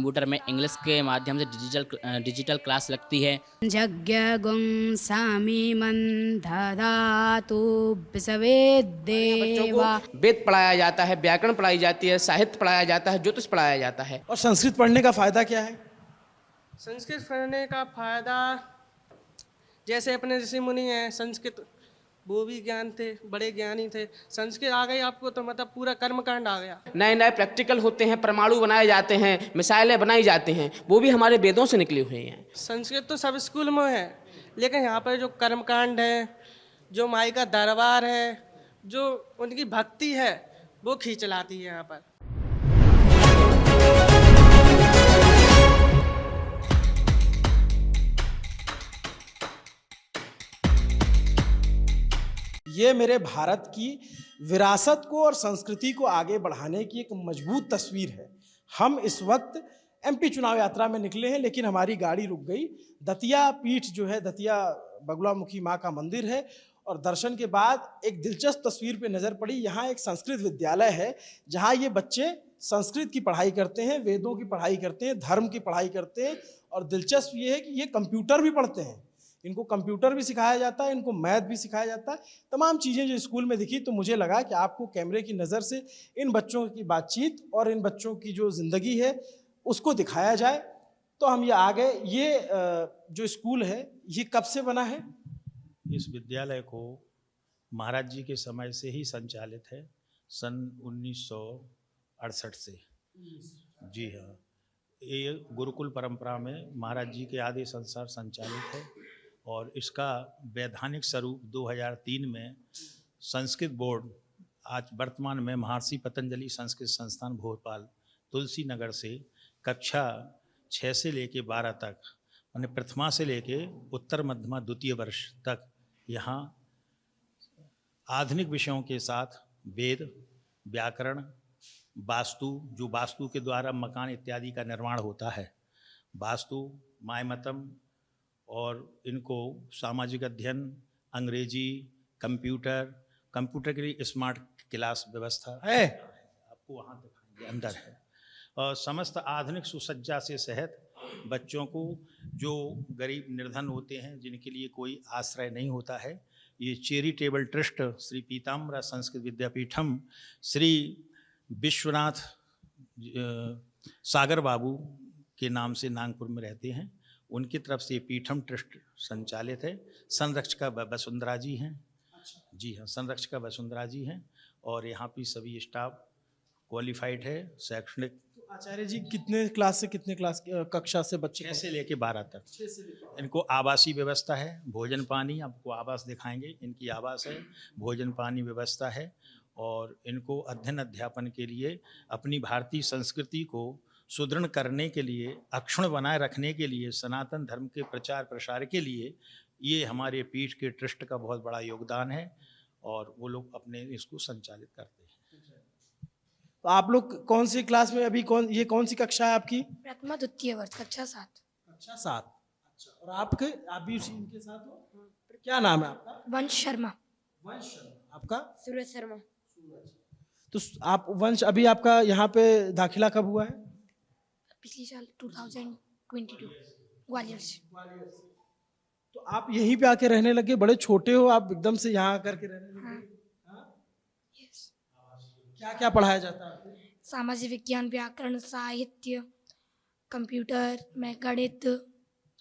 Computer में English के माध्यम से डिजिटल क्लास लगती है। यज्ञगुं सामीमं दधातु बच्चों को विसवेदेवा। वेद पढ़ाया जाता है, व्याकरण पढ़ाई जाती है, साहित्य पढ़ाया जाता है, ज्योतिष पढ़ाया जाता है। और संस्कृत पढ़ने का फायदा क्या है? संस्कृत पढ़ने का फायदा, जैसे अपने ऋषि मुनि हैं संस्कृत, वो भी ज्ञान थे, बड़े ज्ञानी थे। संस्कृत आ गई आपको तो मतलब पूरा कर्मकांड आ गया। नए नए प्रैक्टिकल होते हैं, परमाणु बनाए जाते हैं, मिसाइलें बनाई जाती हैं, वो भी हमारे वेदों से निकली हुई हैं। संस्कृत तो सब स्कूल में है, लेकिन यहाँ पर जो कर्मकांड है, जो माई का दरबार है, जो उनकी भक्ति है, वो खींच लाती है यहाँ पर। ये मेरे भारत की विरासत को और संस्कृति को आगे बढ़ाने की एक मजबूत तस्वीर है। हम इस वक्त एमपी चुनाव यात्रा में निकले हैं, लेकिन हमारी गाड़ी रुक गई। दतिया पीठ जो है, दतिया बगुलामुखी माँ का मंदिर है, और दर्शन के बाद एक दिलचस्प तस्वीर पे नज़र पड़ी। यहाँ एक संस्कृत विद्यालय है जहाँ ये बच्चे संस्कृत की पढ़ाई करते हैं, वेदों की पढ़ाई करते हैं, धर्म की पढ़ाई करते हैं, और दिलचस्प ये है कि ये कंप्यूटर भी पढ़ते हैं। इनको कंप्यूटर भी सिखाया जाता है, इनको मैथ भी सिखाया जाता है। तमाम चीज़ें जो स्कूल में दिखी, तो मुझे लगा कि आपको कैमरे की नज़र से इन बच्चों की बातचीत और इन बच्चों की जो ज़िंदगी है उसको दिखाया जाए। तो हम ये आ गए। ये जो स्कूल है ये कब से बना है? इस विद्यालय को महाराज जी के समय से ही संचालित है, सन 1968 से। जी हाँ, ये गुरुकुल परंपरा में महाराज जी के आदेश अनुसार संचालित है, और इसका वैधानिक स्वरूप 2003 में संस्कृत बोर्ड, आज वर्तमान में महर्षि पतंजलि संस्कृत संस्थान भोपाल तुलसी नगर से कक्षा 6 से लेके 12 तक, यानी प्रथमा से लेके उत्तर मध्यमा द्वितीय वर्ष तक यहाँ आधुनिक विषयों के साथ वेद, व्याकरण, वास्तु, जो वास्तु के द्वारा मकान इत्यादि का निर्माण होता है, वास्तु, मायमतम, और इनको सामाजिक अध्ययन, अंग्रेजी, कंप्यूटर के लिए स्मार्ट क्लास व्यवस्था है, आपको वहाँ दिखाएंगे, अंदर है। और समस्त आधुनिक सुसज्जा से सहित बच्चों को, जो गरीब निर्धन होते हैं, जिनके लिए कोई आश्रय नहीं होता है, ये चैरिटेबल ट्रस्ट श्री पीताम्बरा संस्कृत विद्यापीठम श्री विश्वनाथ सागर बाबू के नाम से नागपुर में रहते हैं, उनकी तरफ से पीठम ट्रस्ट संचालित है। संरक्षिका वसुंधरा जी हैं। जी हाँ, संरक्षिका वसुंधरा जी हैं, और यहाँ भी सभी स्टाफ क्वालिफाइड है। शैक्षणिक आचार्य जी, कितने क्लास से कितने क्लास कक्षा से बच्चे? 6 से लेके 12 तक। इनको आवासीय व्यवस्था है, भोजन पानी, आपको आवास दिखाएंगे, इनकी आवास है, भोजन पानी व्यवस्था है, और इनको अध्ययन अध्यापन के लिए अपनी भारतीय संस्कृति को सुदृढ़ करने के लिए, अक्षुण्ण बनाए रखने के लिए, सनातन धर्म के प्रचार प्रसार के लिए ये हमारे पीठ के ट्रस्ट का बहुत बड़ा योगदान है, और वो लोग अपने इसको संचालित करते हैं। तो आप लोग कौन सी क्लास में अभी, कौन सी कक्षा है आपकी? प्रथमा द्वितीय वर्ष, कक्षा 7। कक्षा 7। अच्छा, और आप भी उसी इनके साथ हो? क्या नाम है आपका? वंश शर्मा। वंश शर्मा। आपका? सूरज शर्मा। तो आप वंश, अभी आपका यहाँ पे दाखिला कब हुआ है? पिछले साल 2022 ग्वालियर से। तो आप यहीं पे आके रहने लगे? बड़े छोटे हो आप, एकदम से यहाँ आकर के रहने लगे? यस। क्या क्या पढ़ाया जाता है आपको? सामाजिक विज्ञान, व्याकरण, साहित्य, कंप्यूटर में गणित,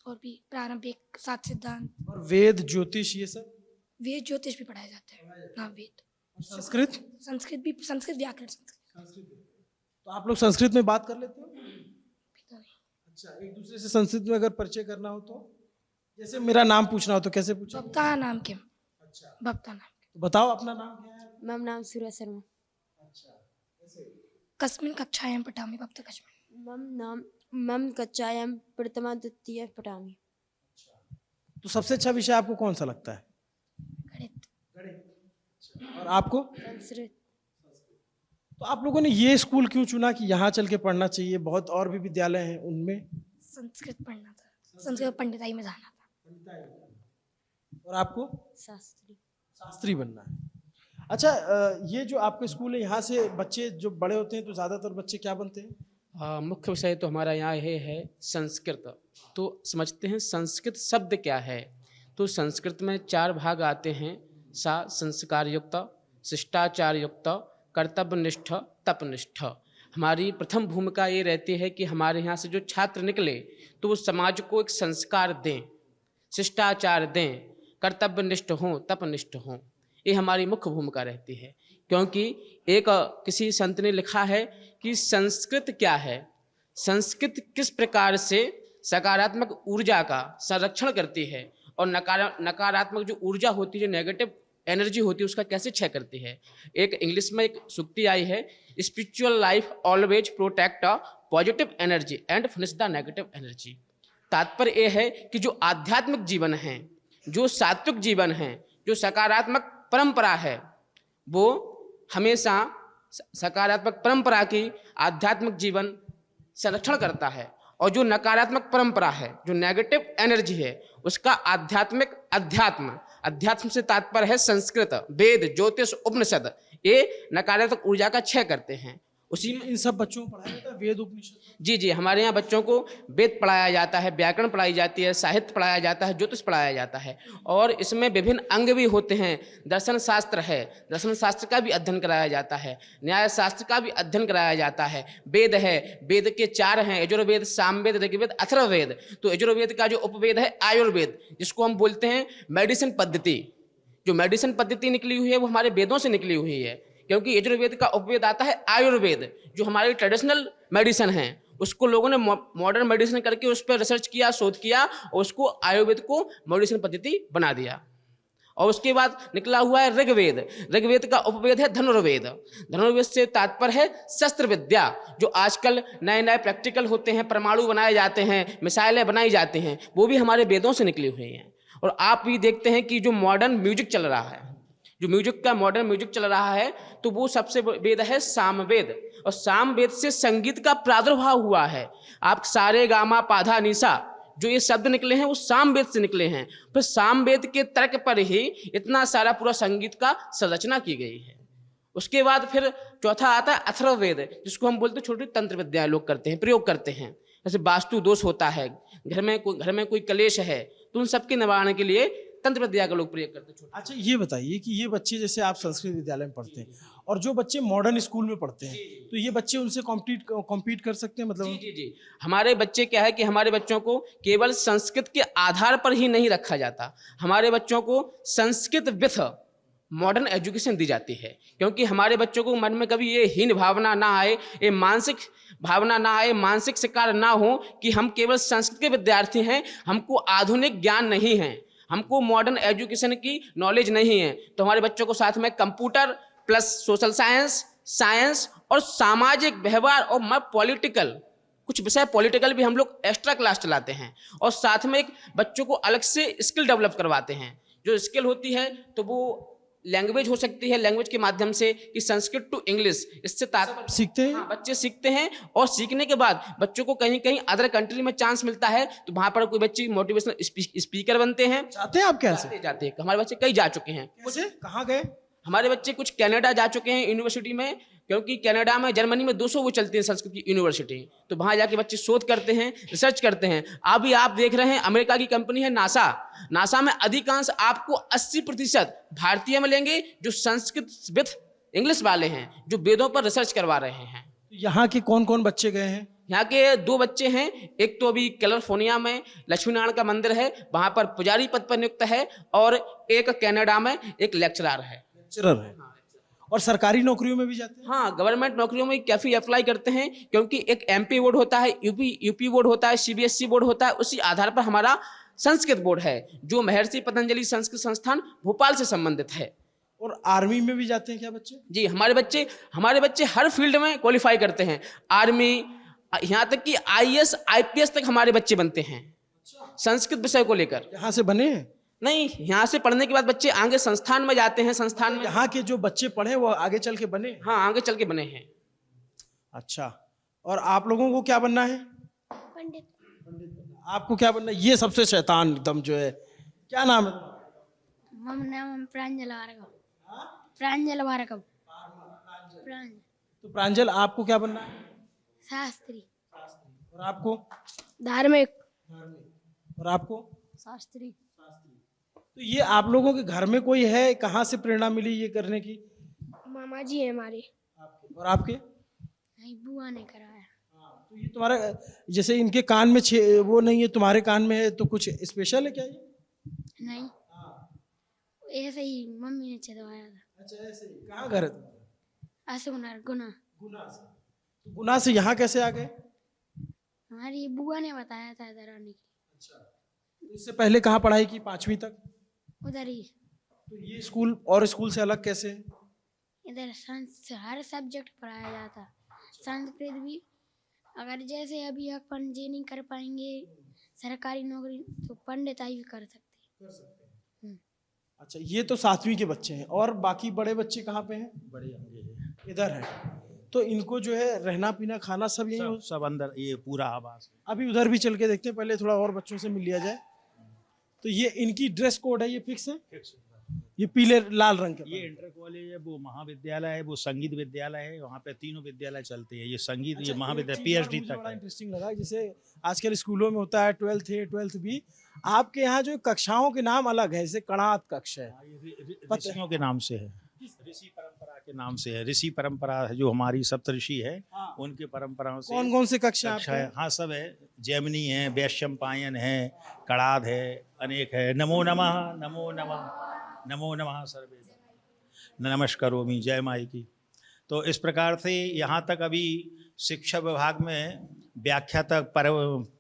और भी प्रारंभिक 7 सिद्धांत, और वेद, ज्योतिष, ये सब? वेद ज्योतिष भी पढ़ाया जाता है। हाँ, वेद। संस्कृत? संस्कृत भी, संस्कृत व्याकरण, संस्कृत। तो आप लोग संस्कृत में बात कर लेते हो? तो नहीं। अच्छा, एक दूसरे से संस्कृत में अगर परिचय करना हो तो? जैसे मेरा नाम पूछना हो तो कैसे पूछा? बप्ता नाम के। अच्छा, बप्ता नाम। तो बताओ अपना नाम क्या है? मम नाम सूरज शर्मा। अच्छा, कैसे? कस्मिन् कक्षायां पठामि बप्ता कस्मिन्। मम कक्षायां प्रथमा द्वितीय पठामि। तो सबसे अच्छा विषय आपको कौन सा लगता है? गणित। गणित। और आपको? संस्कृत। तो आप लोगों ने ये स्कूल क्यों चुना कि यहाँ चल के पढ़ना चाहिए? बहुत और भी विद्यालय हैं, उनमें संस्कृत पढ़ना था, संस्कृत पंडिताई में जाना था। और आपको? शास्त्री बनना है। अच्छा, ये जो आपका स्कूल है, यहाँ से बच्चे जो बड़े होते हैं तो ज़्यादातर बच्चे क्या बनते हैं? मुख्य विषय तो हमारा यहाँ ये है संस्कृत। तो समझते हैं संस्कृत शब्द क्या है। तो संस्कृत में 4 भाग आते हैं। संस्कार युक्त, शिष्टाचार युक्त, कर्तव्यनिष्ठ, तपनिष्ठ। हमारी प्रथम भूमिका ये रहती है कि हमारे यहाँ से जो छात्र निकले तो वो समाज को एक संस्कार दें, शिष्टाचार दें, कर्तव्यनिष्ठ हों, तपनिष्ठ हों। ये हमारी मुख्य भूमिका रहती है। क्योंकि एक किसी संत ने लिखा है कि संस्कृत क्या है, संस्कृत किस प्रकार से सकारात्मक ऊर्जा का संरक्षण करती है और नकारात्मक जो ऊर्जा होती है, जो नेगेटिव एनर्जी होती है, उसका कैसे क्षय करती है। एक इंग्लिश में एक सूक्ति आई है, spiritual life always protect positive energy and finish the negative energy. तात्पर्य यह है कि जो आध्यात्मिक जीवन है, जो सात्विक जीवन है, जो सकारात्मक परंपरा है, वो हमेशा सकारात्मक परंपरा की आध्यात्मिक जीवन संरक्षण करता है। और जो नकारात्मक परंपरा है, जो नेगेटिव एनर्जी है, उसका अध्यात्म से तात्पर्य है संस्कृत, वेद, ज्योतिष, उपनिषद, ये नकारात्मक ऊर्जा का क्षय करते हैं। उसी में इन सब बच्चों को पढ़ाया जाता है वेद उपनिषद? जी, हमारे यहाँ बच्चों को वेद पढ़ाया जाता है, व्याकरण पढ़ाई जाती है, साहित्य पढ़ाया जाता है, ज्योतिष पढ़ाया जाता है। और इसमें विभिन्न अंग भी होते हैं। दर्शन शास्त्र है, दर्शन शास्त्र का भी अध्ययन कराया जाता है, न्याय शास्त्र का भी अध्ययन कराया जाता है। वेद है, वेद के 4 हैं, यजुर्वेद, सामवेद, ऋग्वेद, अथर्ववेद। तो यजुर्वेद का जो उपवेद है आयुर्वेद, जिसको हम बोलते हैं मेडिसिन पद्धति। जो मेडिसिन पद्धति निकली हुई है वो हमारे वेदों से निकली हुई है। क्योंकि यजुर्वेद का उपवेद आता है आयुर्वेद, जो हमारी ट्रेडिशनल मेडिसिन है, उसको लोगों ने मॉडर्न मेडिसिन करके उस पर रिसर्च किया, शोध किया और उसको आयुर्वेद को मेडिसिन पद्धति बना दिया। और उसके बाद निकला हुआ है ऋग्वेद। ऋग्वेद का उपवेद है धनुर्वेद। धनुर्वेद से तात्पर्य है शस्त्र विद्या। जो आजकल नए नए प्रैक्टिकल होते हैं, परमाणु बनाए जाते हैं, मिसाइलें बनाई जाती हैं, वो भी हमारे वेदों से निकली हुई हैं। और आप भी देखते हैं कि जो मॉडर्न म्यूजिक चल रहा है, जो म्यूजिक का मॉडर्न म्यूजिक चल रहा है, तो वो सबसे वेद है सामवेद। और सामवेद से संगीत का प्रादुर्भाव हुआ है। आप सारे गामा पाधा निशा जो ये शब्द निकले हैं वो सामवेद से निकले हैं। फिर सामवेद के तर्क पर ही इतना सारा पूरा संगीत का संरचना की गई है। उसके बाद फिर चौथा आता है अथर्ववेद, जिसको हम बोलते हैं छोटी तंत्र विद्या लोग करते हैं, प्रयोग करते हैं। जैसे वास्तु दोष होता है, घर में कोई कलेश है, तो उन सबके निवारण के लिए तंत्र विद्या का लोग प्रयोग करते हैं। अच्छा, ये बताइए कि ये बच्चे, जैसे आप संस्कृत विद्यालय में पढ़ते हैं और जो बच्चे मॉडर्न स्कूल में पढ़ते हैं, तो ये बच्चे उनसे कॉम्पीट कर सकते हैं? मतलब जी, हमारे बच्चे क्या है कि हमारे बच्चों को केवल संस्कृत के आधार पर ही नहीं रखा जाता। हमारे बच्चों को संस्कृत विथ मॉडर्न एजुकेशन दी जाती है। क्योंकि हमारे बच्चों को मन में कभी ये हीन भावना ना आए, ये मानसिक भावना ना आए, मानसिक शिकार ना हो कि हम केवल संस्कृत के विद्यार्थी हैं, हमको आधुनिक ज्ञान नहीं है, हमको मॉडर्न एजुकेशन की नॉलेज नहीं है। तो हमारे बच्चों को साथ में कंप्यूटर प्लस सोशल साइंस और सामाजिक व्यवहार और पॉलिटिकल, कुछ विषय पॉलिटिकल भी हम लोग एक्स्ट्रा क्लास चलाते हैं। और साथ में एक बच्चों को अलग से स्किल डेवलप करवाते हैं। जो स्किल होती है तो वो लैंग्वेज हो सकती है, लैंग्वेज के माध्यम से कि संस्कृत टू इंग्लिश, इससे सीखते हैं। हाँ, बच्चे सीखते हैं। और सीखने के बाद बच्चों को कहीं कहीं अदर कंट्री में चांस मिलता है, तो वहाँ पर कोई बच्चे मोटिवेशनल स्पीकर बनते हैं। जाते हैं आप? कैसे जाते हैं? हमारे बच्चे कई जा चुके हैं। कहाँ गए? हमारे बच्चे कुछ कनाडा जा चुके हैं यूनिवर्सिटी में, क्योंकि कनाडा में, जर्मनी में 200 वो चलती है संस्कृत की यूनिवर्सिटी। तो वहाँ जाके बच्चे शोध करते हैं, रिसर्च करते हैं। अभी आप देख रहे हैं अमेरिका की कंपनी है नासा में अधिकांश आपको 80% भारतीय मिलेंगे जो संस्कृत विथ इंग्लिश वाले हैं, जो वेदों पर रिसर्च करवा रहे हैं। यहाँ के कौन कौन बच्चे गए हैं? यहाँ के 2 बच्चे हैं। एक तो अभी कैलिफोर्निया में लक्ष्मी नारायण का मंदिर है, वहाँ पर पुजारी पद पर नियुक्त है। और एक कनाडा में एक लेक्चरर है। और सरकारी नौकरियों में भी जाते हैं? हाँ, गवर्नमेंट नौकरियों में काफ़ी अप्लाई करते हैं। क्योंकि एक MP बोर्ड होता है, यूपी बोर्ड होता है, CBSE बोर्ड होता है। उसी आधार पर हमारा संस्कृत बोर्ड है, जो महर्षि पतंजलि संस्कृत संस्थान भोपाल से संबंधित है। और आर्मी में भी जाते हैं क्या बच्चे? जी, हमारे बच्चे हर फील्ड में क्वालिफाई करते हैं। आर्मी, यहाँ तक कि IAS IPS तक हमारे बच्चे बनते हैं संस्कृत विषय को लेकर। यहाँ से बने हैं? नहीं, यहाँ से पढ़ने के बाद बच्चे आगे संस्थान में जाते हैं। संस्थान में यहाँ के जो बच्चे पढ़े वो आगे चल के बने? हाँ, आगे चल के बने हैं। अच्छा, और आप लोगों को क्या बनना है? पंडित। आपको क्या बनना है? ये सबसे शैतान एकदम जो है, क्या नाम है? नाम प्रांजल भारगव। तो प्रांजल, आपको क्या बनना है? शास्त्री। और आपको? धार्मिक। और आपको? शास्त्री। तो ये आप लोगों के घर में कोई है, कहाँ से प्रेरणा मिली ये करने की? मामा जी है हमारे। और आपके? नहीं, बुआ ने कराया। तो ये तुम्हारा, जैसे इनके कान में वो नहीं है, तुम्हारे कान में है, तो कुछ स्पेशल है क्या ये? नहीं, ऐसे ही मम्मी ने चलवाया था। अच्छा, ऐसे ही। कहाँ घर है तुम्हारा? असुनर गुना। गुना से। तो गुना से यहाँ कैसे आ गए? हमारी बुआ ने बताया था इधर आने की। तो इससे पहले कहाँ पढ़ाई की, 5वीं तक? उधर ही। तो ये स्कूल और स्कूल से अलग कैसे है? इधर हर सब्जेक्ट पढ़ाया जाता। संस्कृत भी, अगर जैसे अभी अपन जे नहीं कर पाएंगे सरकारी नौकरी, तो पंडिताई भी कर सकते। अच्छा, ये तो 7वीं के बच्चे हैं, और बाकी बड़े बच्चे कहाँ पे हैं? बड़े होंगे हैं। इधर है। तो इनको जो है रहना पीना खाना सब यही हो? सब अंदर, ये पूरा आवास है। अभी उधर भी चल के देखते हैं, पहले थोड़ा और बच्चों से मिल लिया जाए। तो ये इनकी ड्रेस कोड है, ये फिक्स है? ये पीले लाल रंग के? ये इंटर कॉलेज है, वो महाविद्यालय है, वो संगीत विद्यालय है, वहाँ पे तीनों विद्यालय चलते हैं। ये संगीत, ये महाविद्यालय PhD तक बड़ा है। इंटरेस्टिंग लगा, जैसे आजकल स्कूलों में होता है 12th A 12th B, आपके यहाँ जो कक्षाओं के नाम अलग है, जैसे कणाद कक्ष है। ऋषियों के नाम से है, ऋषि परंपरा के नाम से है। ऋषि परंपरा है, जो हमारी सप्तऋषि है, उनके परंपराओं से। कौन कौन से कक्षा है? हाँ, सब है। जैमिनी है, वैशंपायन है, कणाद है, अनेक है। नमो नमः, नमो नमः, नमो नमः सर्वे, नमस्करोमि, जय माई की। तो इस प्रकार से यहाँ तक अभी शिक्षा विभाग में व्याख्यातक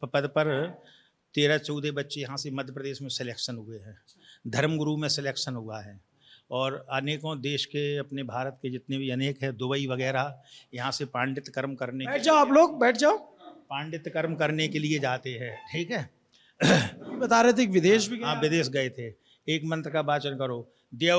पद पर 13-14 बच्चे यहाँ से मध्य प्रदेश में सिलेक्शन हुए हैं। धर्मगुरु में सिलेक्शन हुआ है, और अनेकों देश के, अपने भारत के जितने भी अनेक है, दुबई वगैरह, यहाँ से पांडित्य कर्म करने, बैठ जाओ आप लोग, बैठ जाओ। पांडित्य कर्म करने के लिए जाते हैं। ठीक है। बता रहे थे कि विदेश भी गए? हाँ, विदेश गए थे। एक मंत्र का वाचन करो। द्यौ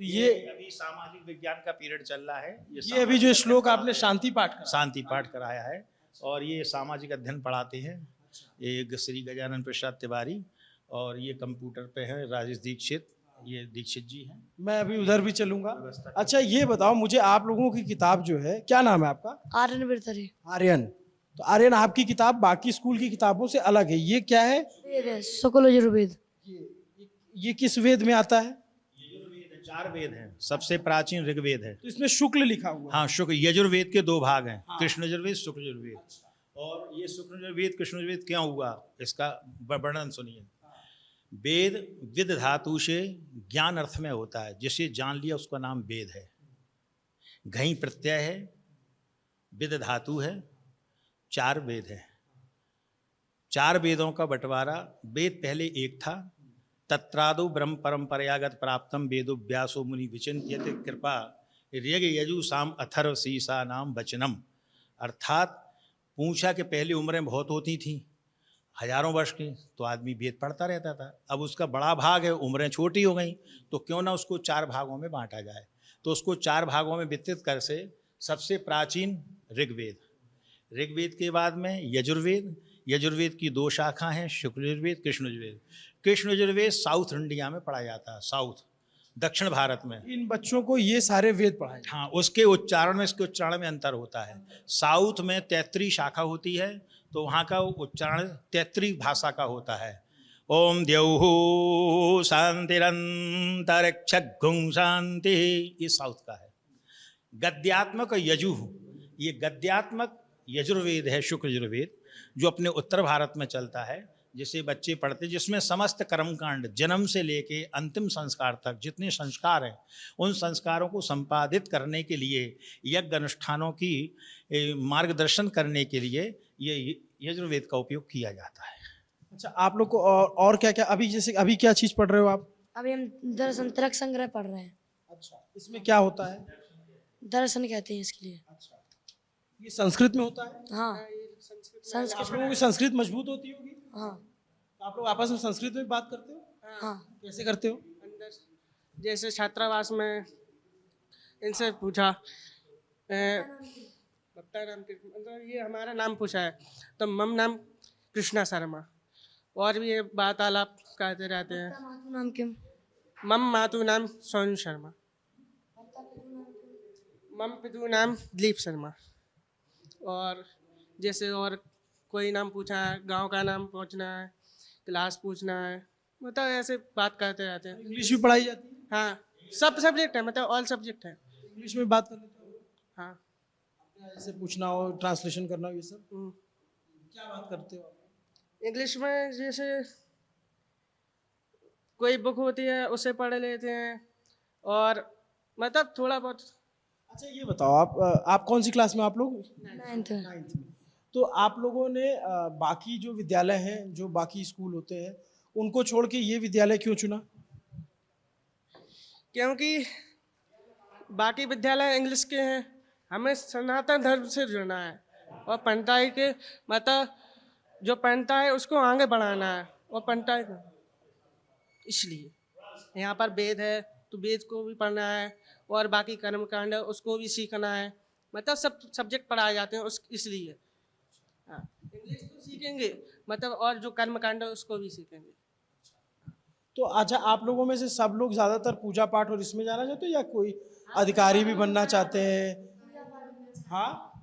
ये अभी सामाजिक विज्ञान का पीरियड चल रहा है। ये अभी जो श्लोक आपने शांति पाठ का, शांति पाठ कराया है, और ये सामाजिक अध्ययन पढ़ाते हैं। एक श्री गजानन प्रसाद तिवारी, और ये कंप्यूटर पे है राजेश दीक्षित, ये दीक्षित जी हैं। मैं अभी उधर भी चलूंगा। अच्छा, ये बताओ मुझे, आप लोगों की किताब जो है, क्या नाम है आपका? आर्यन बिरतरे। आर्यन। तो आर्यन, आपकी किताब बाकी स्कूल की किताबों से अलग है, ये क्या है? वेद है, शुक्ल यजुर्वेद। ये किस वेद में आता है? 4 वेद हैं, सबसे प्राचीन ऋग्वेद है। तो इसमें शुक्ल लिखा हुआ है। हाँ, शुक्ल यजुर्वेद के 2 भाग हैं, कृष्ण यजुर्वेद, शुक्ल यजुर्वेद। और ये शुक्ल यजुर्वेद कृष्ण यजुर्वेद क्यों हुआ, इसका वर्णन सुनिए। वेद विद धातु से ज्ञान अर्थ में होता है, जिसे जान लिया उसका नाम वेद है। घई प्रत्यय है, विद धातु है, 4 वेद है। 4 वेदों का बंटवारा, वेद पहले एक था। तत्रादो ब्रह्म परंपरागत प्राप्तम वेदो व्यासो मुनि विचिन्त्यते कृपा ऋग यजु साम अथर्व शीर्षा नाम वचनम। अर्थात पूछा कि पहले उम्रें बहुत होती थी, हजारों वर्ष की, तो आदमी वेद पढ़ता रहता था। अब उसका बड़ा भाग है, उम्रें छोटी हो गई, तो क्यों ना उसको 4 भागों में बांटा जाए। तो उसको 4 भागों में वितरित कर से सबसे प्राचीन ऋग्वेद, ऋग्वेद के बाद में यजुर्वेद, यजुर्वेद की 2 शाखा हैं, शुक्ल यजुर्वेद, कृष्ण यजुर्वेद। कृष्ण यजुर्वेद साउथ इंडिया में पढ़ा जाता है, साउथ दक्षिण भारत में। इन बच्चों को ये सारे वेद पढ़ाए? हाँ, उसके उच्चारण में, इसके उच्चारण में अंतर होता है। साउथ में 33 शाखा होती है, तो वहाँ का उच्चारण तैत्तिरीय भाषा का होता है। ओम द्यौः शांतिरंतरिक्षगुं शांति, ये साउथ का है। गद्यात्मक यजुः, ये गद्यात्मक यजुर्वेद है, शुक्ल यजुर्वेद, जो अपने उत्तर भारत में चलता है, जिसे बच्चे पढ़ते, जिसमें समस्त कर्मकांड जन्म से लेके अंतिम संस्कार तक जितने संस्कार हैं, उन संस्कारों को संपादित करने के लिए, यज्ञ अनुष्ठानों की मार्गदर्शन करने के लिए ये यजुर्वेद का उपयोग किया जाता है। अच्छा, आप लोग को और क्या क्या, अभी जैसे अभी क्या चीज़ पढ़ रहे हो आप? अभी हम दर्शन तर्क संग्रह पढ़ रहे हैं। अच्छा, इसमें क्या होता है? दर्शन कहते हैं इसके लिए। अच्छा, ये संस्कृत में होता है? हाँ, आप संस्कृत। लोगों की संस्कृत मजबूत होती होगी? हाँ तो आप लोग आपस में संस्कृत में बात करते हो? हाँ। कैसे करते हो? अंदर जैसे छात्रावास में इनसे पूछा बत्ता नाम के, मतलब ये हमारा नाम पूछा है तो मम नाम कृष्णा शर्मा, और भी ये बात आलाप करते रहते हैं। मातु नाम क्यों? मम मातु नाम सोनू शर्मा, मम पितु नाम दिलीप शर्मा। और जैसे और कोई नाम पूछा है, गांव का नाम पूछना है, क्लास पूछना है, मतलब ऐसे बात करते रहते हैं। इंग्लिश भी पढ़ाई जाती है? हाँ, सब सब्जेक्ट है, मतलब ऑल सब्जेक्ट है। इंग्लिश में बात कर लेते हो? हाँ। जैसे पूछना हो, ट्रांसलेशन करना हो, ये सब हम्म। क्या बात करते हो आप? इंग्लिश में जैसे कोई बुक होती है उसे पढ़ लेते हैं, और मतलब थोड़ा बहुत। अच्छा, ये बताओ, आप कौन सी क्लास में आप लोग? 9th में। 9th में। तो आप लोगों ने बाकी जो विद्यालय हैं, जो बाकी स्कूल होते हैं, उनको छोड़ के ये विद्यालय क्यों चुना? क्योंकि बाकी विद्यालय इंग्लिश के हैं, हमें सनातन धर्म से जुड़ना है, और पंडिताई के मतलब जो पंडिता है उसको आगे बढ़ाना है, और पंडिताई को इसलिए यहाँ पर वेद है तो वेद को भी पढ़ना है, और बाकी कर्मकांड है उसको भी सीखना है, मतलब सब सब्जेक्ट पढ़ाए जाते हैं उस इसलिए। हाँ, इंग्लिश तो सीखेंगे, मतलब और जो कर्मकांड है उसको भी सीखेंगे। तो अच्छा, आप लोगों में से सब लोग ज़्यादातर पूजा पाठ और इसमें जाना चाहते हो, या कोई अधिकारी भी बनना चाहते हैं? हाँ,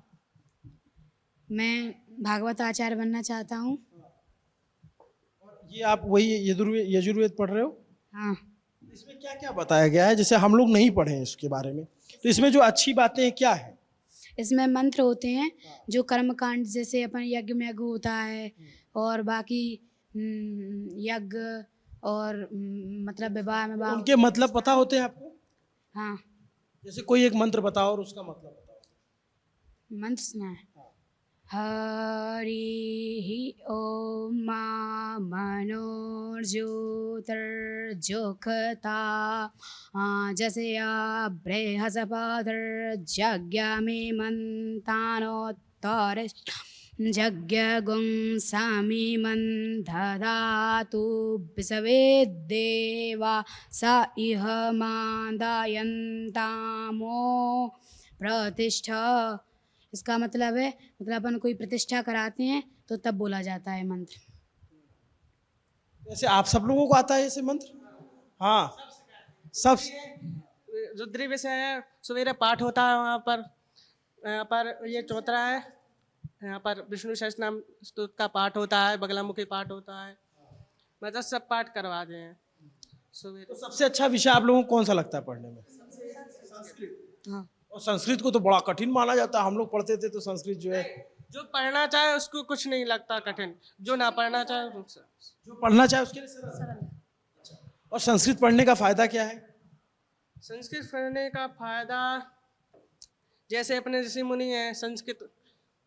मैं भागवत आचार्य बनना चाहता हूँ। ये आप वही यजुर्वेद पढ़ रहे हो? हाँ, इसमें क्या क्या बताया गया है, जैसे हम लोग नहीं पढ़े हैं इसके बारे में, तो इसमें जो अच्छी बातें हैं क्या है? इसमें मंत्र होते हैं जो कर्मकांड, जैसे अपन यज्ञ में यज्ञ होता है, और बाकी यज्ञ और मतलब विवाह में विवाह। उनके मतलब पता होते हैं आपको? हाँ, जैसे कोई एक मंत्र बताओ और उसका मतलब बताओ। मंत्र सुना है। हरि ओम मनोर्ज्योतिर्जोखता जसया बृहस्पतिर्जज्ञामि मंतानोत्तरिष्ठ जज्ञगुं सामीमं दधातु विसवे देवा स इह मादायन्तामो प्रतिष्ठा। इसका मतलब है, मतलब अपन कोई प्रतिष्ठा कराते हैं तो तब बोला जाता है मंत्र। वैसे आप सब लोगों को आता है ऐसे मंत्र? हाँ, सब। रुद्री विषय है, सवेरे पाठ होता है वहाँ पर ये चौतरा है, यहाँ पर विष्णु सहस्त्रनाम स्तोत्र का पाठ होता है, बगलामुखी पाठ होता है, मतलब सब पाठ करवा दें हैं सवेरे। तो सबसे अच्छा विषय आप लोगों को कौन सा लगता है पढ़ने में? हाँ। और संस्कृत को तो बड़ा कठिन माना जाता है, हम लोग पढ़ते थे तो संस्कृत जो है, जो पढ़ना चाहे उसको कुछ नहीं लगता कठिन, जो ना पढ़ना चाहे जो पढ़ना चाहे उसके लिए सरल है। और संस्कृत पढ़ने का फायदा क्या है? संस्कृत पढ़ने का फायदा, जैसे अपने ऋषि मुनि हैं संस्कृत,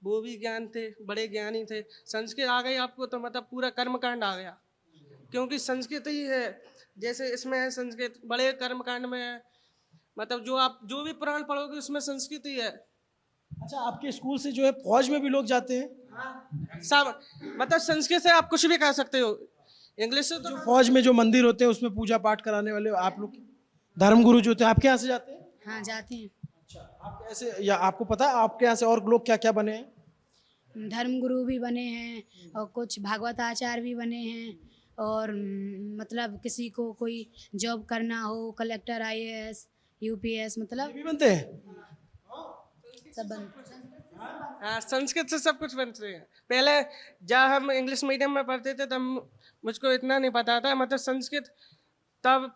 वो भी ज्ञान थे, बड़े ज्ञानी थे, संस्कृत आ गई आपको तो मतलब पूरा कर्मकांड आ गया, क्योंकि संस्कृत ही है। जैसे इसमें है संस्कृत, बड़े कर्मकांड में है, मतलब जो आप जो भी पुराण पढ़ोगे उसमें संस्कृत ही है। अच्छा, आपके स्कूल से जो है फौज में भी लोग जाते हैं? सब मतलब संस्कृत से आप कुछ भी कर सकते हो, इंग्लिश से तो जो फौज में जो मंदिर होते हैं उसमें पूजा पाठ कराने वाले आप लोग धर्मगुरु जो होते हैं, आपके यहाँ से जाते हैं? हाँ, जाते हैं। अच्छा, आप ऐसे, या आपको पता है आपके यहाँ से और लोग क्या क्या बने हैं? धर्मगुरु भी बने हैं, और कुछ भागवत आचार्य भी बने हैं, और मतलब किसी को कोई जॉब करना हो, कलेक्टर, IAS, UPS, ये मतलब भी बनते हैं? सब बनते हैं। हाँ, संस्कृत से सब कुछ बनते हैं। पहले जब हम इंग्लिश मीडियम में पढ़ते थे तब मुझको इतना नहीं पता था, मतलब संस्कृत तब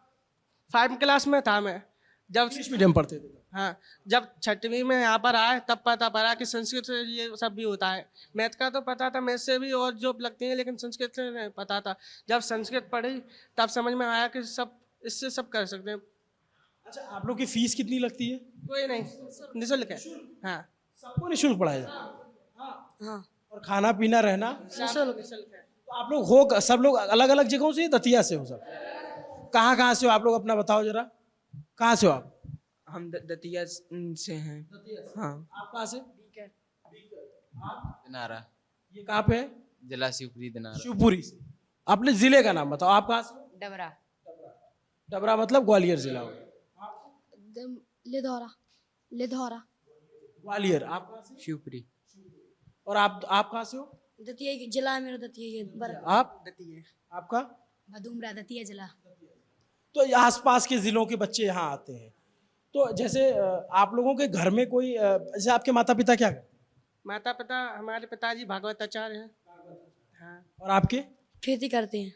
5 क्लास में था मैं, जब इंग्लिश मीडियम पढ़ते थे? हाँ, जब 6वीं में यहाँ पर आए तब पता पड़ा कि संस्कृत से ये सब भी होता है। मैथ का तो पता था, मैथ से भी और जॉब लगती है, लेकिन संस्कृत से नहीं पता था। जब संस्कृत पढ़ी तब समझ में आया कि सब इससे सब कर सकते हैं। अच्छा, आप लोग की फीस कितनी लगती है? कोई नहीं, निःशुल्क है। हाँ, सबको निःशुल्क पढ़ाया जाता है? हाँ और खाना पीना रहना? निःशुल्क है। तो आप लोग हो सब लोग अलग अलग जगहों से, दतिया से हो सब? कहाँ से हो आप लोग, अपना बताओ जरा, कहाँ से हो आप? हम दतिया से हैं। हाँ। आप कहाँ से? दिनारा, ये कहाँ पे है? जिला शिवपुरी दिनारा। शिवपुरी से। अपने जिले का नाम बताओ, आप कहाँ से? डबरा डबरा मतलब ग्वालियर जिला हो? लिधौरा लिधौरा ग्वालियर। आप कहाँ से? शिवपुरी। और आप कहाँ से हो? दतिया जिला है मेरा, दतिया आप? आपका? भदूमरा दतिया जिला। तो ये आसपास के जिलों के बच्चे यहाँ आते हैं। तो जैसे आप लोगों के घर में कोई जैसे आपके माता पिता क्या करते हैं? माता पिता, हमारे पिताजी भागवताचार्य हैं। हाँ, और आपके? खेती करते हैं।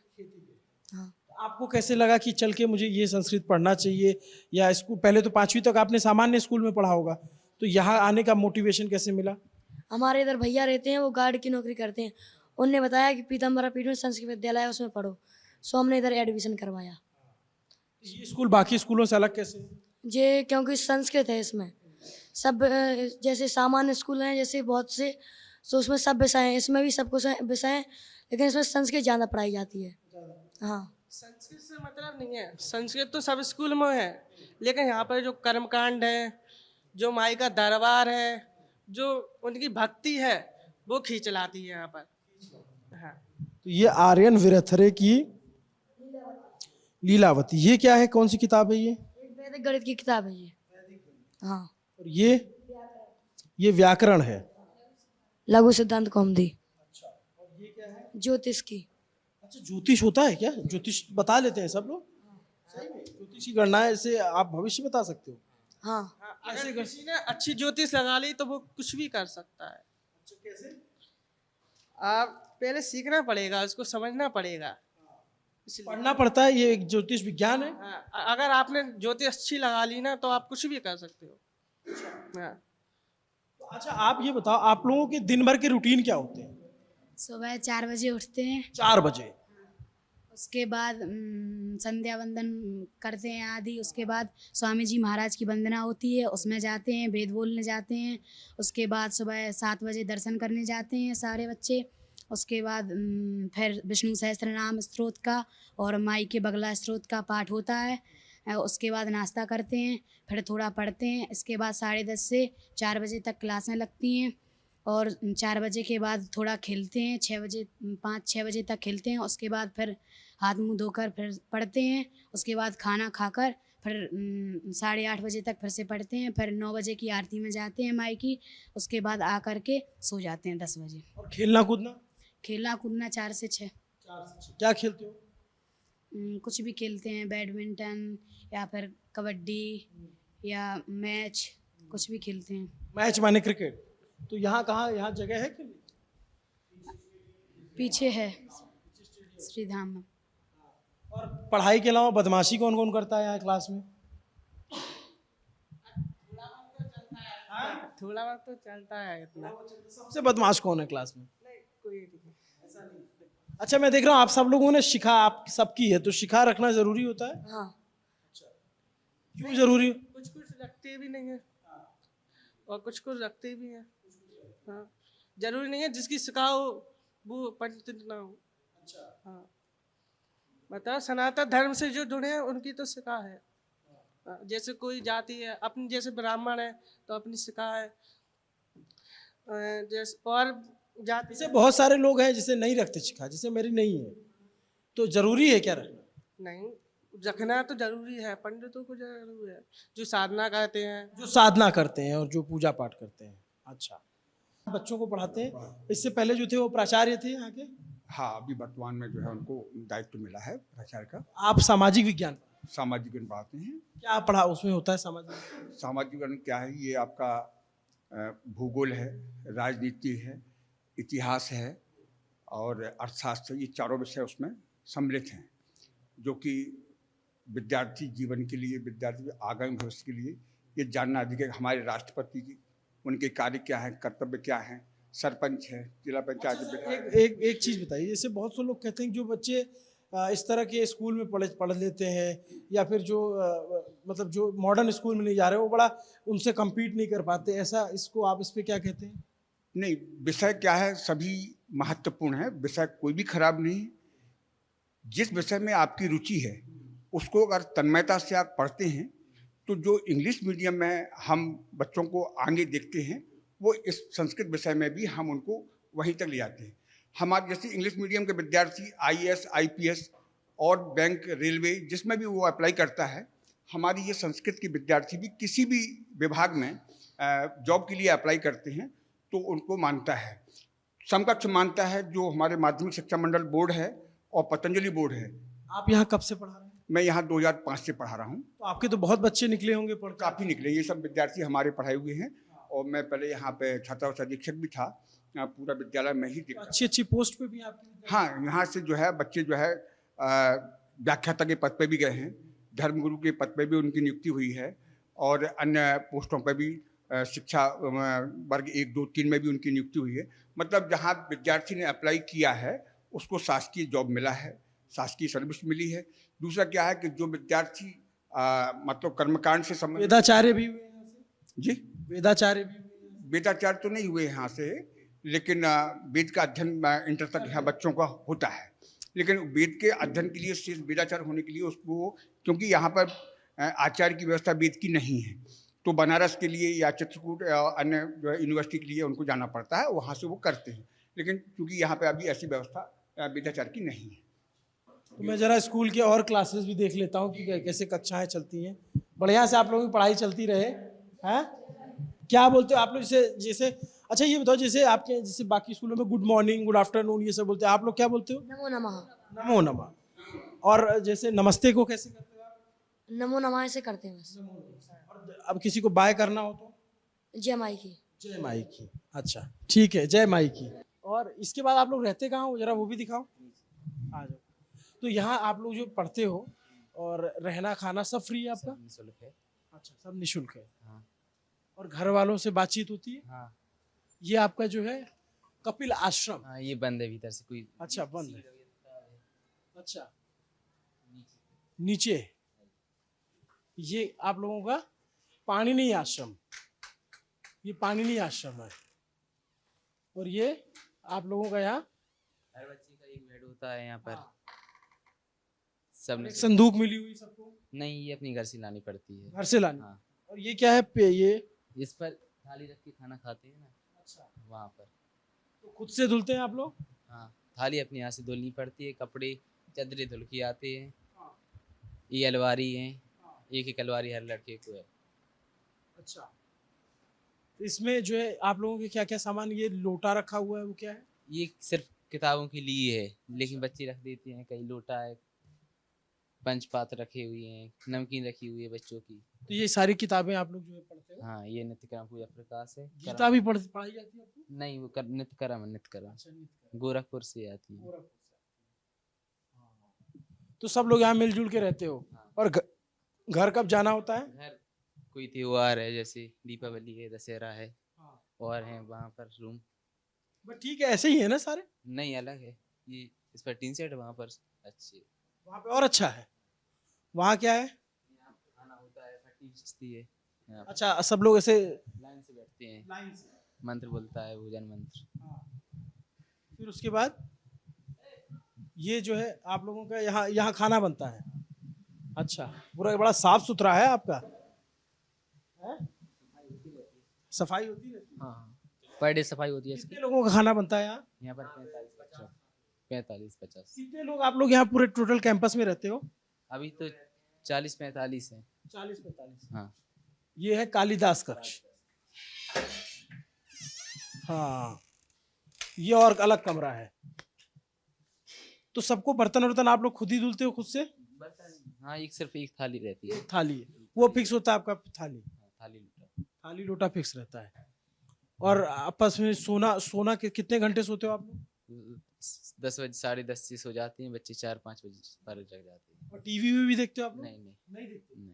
आपको कैसे लगा कि चल के मुझे ये संस्कृत पढ़ना चाहिए, या स्कूल पहले तो 5वीं तक आपने सामान्य स्कूल में पढ़ा होगा, तो यहाँ आने का मोटिवेशन कैसे मिला? हमारे इधर भैया रहते हैं, वो गार्ड की नौकरी करते हैं। उनने बताया कि पीताम्बरा पीठ में संस्कृत विद्यालय है, उसमें पढ़ो। सो हमने इधर एडमिशन करवाया। ये स्कूल बाकी स्कूलों से अलग कैसे? जे क्योंकि संस्कृत है इसमें, सब जैसे सामान्य स्कूल हैं जैसे बहुत से, तो उसमें सब विषय हैं, इसमें भी सब कुछ विषय हैं, लेकिन इसमें संस्कृत ज़्यादा पढ़ाई जाती है। हाँ, संस्कृत से मतलब नहीं है, संस्कृत तो सब स्कूल में है, लेकिन यहाँ पर जो कर्मकांड है, जो माई का दरबार है, जो उनकी भक्ति है, वो खींच लाती है यहाँ पर। हाँ, तो ये आर्यन विरथरे की लीलावती, ये क्या है, कौन सी किताब है ये? वैदिक गणित की किताब है ये। हाँ, और ये व्याकरण है। लघु सिद्धांत कौमुदी। ज्योतिष की। अच्छा, ज्योतिष होता है क्या? ज्योतिष बता लेते हैं सब लोग? सही में ज्योतिष की गणना से आप भविष्य बता सकते हो? हाँ, अगर किसी ने अच्छी ज्योतिष लगा ली तो वो कुछ भी कर सकता है। कैसे? आप पहले सीखना पड़ेगा, उसको समझना पड़ेगा। पढ़ना पड़ता है, ये एक ज्योतिष विज्ञान है। हाँ, अगर आपने ज्योतिष अच्छी लगा ली ना तो आप कुछ भी कर सकते हो। हाँ, अच्छा, आप ये बताओ, आप लोगों के दिन भर के रूटीन क्या होते हैं? सुबह 4 बजे उठते हैं, 4 बजे। उसके बाद संध्या वंदन करते हैं आदि। उसके बाद स्वामी जी महाराज की वंदना होती है, उसमें जाते हैं, वेद बोलने जाते हैं। उसके बाद सुबह 7 बजे दर्शन करने जाते हैं सारे बच्चे। उसके बाद फिर विष्णु सहस्त्र नाम स्तोत्र का और माई के बगला स्तोत्र का पाठ होता है। उसके बाद नाश्ता करते हैं, फिर थोड़ा पढ़ते हैं। इसके बाद 10:30 से 4 बजे तक क्लासें लगती हैं, और 4 बजे के बाद थोड़ा खेलते हैं, 5-6 बजे तक खेलते हैं। उसके बाद फिर हाथ मुंह धोकर फिर पढ़ते हैं। उसके बाद खाना खाकर फिर 8:30 बजे तक फिर से पढ़ते हैं। फिर 9 बजे की आरती में जाते हैं माई की। उसके बाद आकर के सो जाते हैं 10 बजे। और खेलना कूदना? खेलना कूदना 4 से 6। क्या खेलते हो? कुछ भी खेलते हैं, बैडमिंटन या फिर कबड्डी या मैच, कुछ भी खेलते हैं। मैच माने क्रिकेट? तो यहाँ कहाँ, यहाँ जगह है कि नहीं? पीछे है श्रीधाम में। और पढ़ाई के अलावा बदमाशी कौन कौन करता है यहाँ क्लास में? थोड़ा बहुत तो चलता है इतना। सबसे बदमाश कौन है क्लास में? कोई नहीं। अच्छा, मैं देख रहा हूँ आप सब लोगों ने शिखा आप सबकी है, तो शिखा रखना जरूरी होता है? हाँ, क्यों जरूरी? कुछ रखते भी नहीं है और कुछ रखते भी हैं। हाँ, जरूरी नहीं है जिसकी सिखाओ वो पंडित ना हो। हाँ, मतलब सनातन धर्म से जो जुड़े हैं उनकी तो सिखा है। जैसे कोई जाति है अपनी, जैसे ब्राह्मण है तो अपनी सिखा है, जैसे और जाति जैसे बहुत सारे लोग हैं जिसे नहीं रखते शिखा, जैसे मेरी नहीं है, तो जरूरी है क्या रखना? नहीं रखना तो जरूरी है, पंडितों को जरूरी है जो साधना करते हैं, जो साधना करते हैं और जो पूजा पाठ करते हैं। अच्छा, बच्चों को पढ़ाते हैं। इससे पहले जो थे वो प्राचार्य थे यहाँ के? हाँ, अभी वर्तमान में जो है उनको दायित्व मिला है प्राचार्य का। आप सामाजिक विज्ञान? सामाजिक विज्ञान पढ़ाते हैं। क्या पढ़ा उसमें होता है सामाजिक? सामाजिक विज्ञान क्या है, ये आपका भूगोल है, राजनीति है, इतिहास है और अर्थशास्त्र, ये चारों विषय उसमें सम्मिलित हैं, जो कि विद्यार्थी जीवन के लिए, विद्यार्थी के आगामी भविष्य के लिए ये जानना अधिक है। हमारे राष्ट्रपति की उनके कार्य क्या हैं, कर्तव्य क्या हैं, सरपंच है, जिला पंचायत। एक चीज़ बताइए, जैसे बहुत से लोग कहते हैं कि जो बच्चे इस तरह के स्कूल में पढ़ लेते हैं या फिर जो मतलब जो मॉडर्न स्कूल में नहीं जा रहे, वो बड़ा उनसे compete नहीं कर पाते, ऐसा, इसको आप इस पे क्या कहते हैं? नहीं, विषय क्या है, सभी महत्वपूर्ण है, विषय कोई भी खराब नहीं। जिस विषय में आपकी रुचि है उसको अगर तन्मयता से आप पढ़ते हैं तो जो इंग्लिश मीडियम में हम बच्चों को आगे देखते हैं वो इस संस्कृत विषय में भी हम उनको वहीं तक ले जाते हैं। हमारे जैसे इंग्लिश मीडियम के विद्यार्थी IAS, IPS और बैंक, रेलवे, जिसमें भी वो अप्लाई करता है, हमारी ये संस्कृत के विद्यार्थी भी किसी भी विभाग में जॉब के लिए अप्लाई करते हैं तो उनको मानता है, समकक्ष मानता है जो हमारे माध्यमिक शिक्षा मंडल बोर्ड है और पतंजलि बोर्ड है। आप यहाँ कब से पढ़ा रहे हैं? मैं यहाँ 2005 से पढ़ा रहा हूँ। तो आपके तो बहुत बच्चे निकले होंगे पढ़ के। काफ़ी निकले, ये सब विद्यार्थी हमारे पढ़ाए हुए हैं और मैं पहले यहाँ पे छात्रावास अधीक्षक भी था, पूरा विद्यालय में ही देखा। अच्छी पोस्ट पे भी आपके? हाँ, यहाँ से जो है बच्चे जो है व्याख्याता के पद पे भी गए हैं, धर्मगुरु के पद पे भी उनकी नियुक्ति हुई है और अन्य पोस्टों पे भी शिक्षा वर्ग 1, 2, 3 में भी उनकी नियुक्ति हुई है। मतलब जहाँ विद्यार्थी ने अप्लाई किया है उसको शासकीय जॉब मिला है, शासकीय सर्विस मिली है। दूसरा क्या है कि जो विद्यार्थी मतलब कर्मकांड से संबंधित, वेदाचार्य भी हुए यहाँ से? जी, वेदाचार्य भी हुए? वेदाचार्य तो नहीं हुए यहाँ से, लेकिन वेद का अध्ययन इंटर तक यहाँ बच्चों का होता है। लेकिन वेद के अध्ययन के लिए, शेष वेदाचार्य होने के लिए उसको, क्योंकि यहाँ पर आचार्य की व्यवस्था वेद की नहीं है, तो बनारस के लिए या चित्रकूट अन्य जो है यूनिवर्सिटी के लिए उनको जाना पड़ता है, वहाँ से वो करते हैं। लेकिन क्योंकि यहाँ पे अभी ऐसी व्यवस्था वेदाचार्य की नहीं है। तो मैं जरा स्कूल के और क्लासेस भी देख लेता हूँ कि कैसे कक्षाएं चलती हैं। बढ़िया से आप लोगों की पढ़ाई चलती रहे, हैं? क्या बोलते हो आप लोग? जैसे अच्छा ये बताओ, जैसे आपके जैसे बाकी स्कूलों में गुड मॉर्निंग, गुड आफ्टरनून ये सब बोलते हैं, आप लोग क्या बोलते हो? नमो नमः। नमो नमः। और जैसे नमस्ते को कैसे करते हो आप? नमो नमः से करते हैं बस। और अब किसी को बाय करना हो तो? जय माई की। जय माई की। अच्छा ठीक है, जय माई की। और इसके बाद आप लोग रहते कहाँ हो, जरा वो भी दिखाओ। आ जाओ। तो यहाँ आप लोग जो पढ़ते हो और रहना खाना सब फ्री है आपका? निःशुल्क है। अच्छा, सब निःशुल्क है। हाँ। और घर वालों से बातचीत होती है? हाँ। ये आपका जो है कपिल आश्रम? हाँ, ये बंद है भीतर से, कोई। अच्छा, बंद है। अच्छा, नीचे ये आप लोगों का पाणिनि आश्रम, ये पाणिनि आश्रम है। और ये आप लोगों का यहाँ हर बच्चे का एक बेड होता है यहाँ पर। सब एक संदूक मिली हुई सबको? नहीं, ये अपनी घर से लानी पड़ती है। घर से लानी? हाँ। और ये क्या है पे? ये इस पर थाली रख के खाना खाते हैं ना। अच्छा, वहाँ पर। तो खुद से धुलते हैं आप लोग? हाँ, थाली अपने यहाँ से धुलनी पड़ती है, कपड़े चादरें धुल के आते हैं। ये अलमारी है, एक अलमारी हर लड़के को है। अच्छा, तो इसमें जो है आप लोगों के क्या क्या सामान, ये लोटा रखा हुआ है वो क्या है? ये सिर्फ किताबों के लिए है, लेकिन बच्चे रख देते हैं। कई लोटा है, पंचपात रखे हुए हैं, नमकीन रखी हुई है बच्चों की। तो ये सारी किताबें आप लोग जो है पढ़ते हो? हाँ, ये नित्यक्रम पूजा प्रकाश है। गीता भी पढ़ाई जाती है आपको? नहीं, वो नित्यक्रम है, नित्यक्रम। अच्छा, नित्यक्रम। गोरखपुर से आती है। गोरखपुर से। हाँ। तो सब लोग यहाँ मिलजुल के रहते हो? हाँ। और घर कब जाना होता है? घर कोई त्योहार है, जैसे दीपावली है, दशहरा है, हाँ। और हैं वहाँ पर रूम। बट ठीक है, ऐसे ही है ना सारे? नहीं, अलग है। ये इस पर टीन सेट, वहाँ पर अच्छी। वहाँ पे और अच्छा है। वहाँ क्या है? यहाँ खाना होता है, फटी खिंचती है यहाँ पर। अच्छा, सब लोग ऐसे लाइन से बैठते हैं, लाइन से? मंत्र बोलता है, भोजन मंत्र। हाँ। फिर उसके बाद ये जो है आप लोगों का यहाँ खाना बनता है? अच्छा, पूरा बड़ा साफ सुथरा है आपका? है? सफाई होती है? हाँ, पर डे सफाई होती है इसकी। कितने लोगों का खाना बनता है यहाँ? यहाँ पर 45-50। कितने लोग आप लोग यहाँ पूरे टोटल कैंपस में रहते हो? अभी तो 40-45 है। 40-45। हाँ। ये है कालिदास कक्ष। हाँ, ये और अलग कमरा है। तो सबको बर्तन वर्तन आप लोग खुद ही धुलते हो खुद से? हाँ, सिर्फ एक थाली रहती है। थाली वो फिक्स होता है आपका? थाली हाँ, थाली लोटा। थाली लोटा फिक्स रहता है। और आपस में सोना सोना कितने घंटे सोते हो आप लोग? 10 बजे 10:30 से सो जाती हैं बच्चे, 4-5 बजे पर जग जाते हैं। और टीवी भी देखते हो आप लोग? नहीं नहीं नहीं देखते। नहीं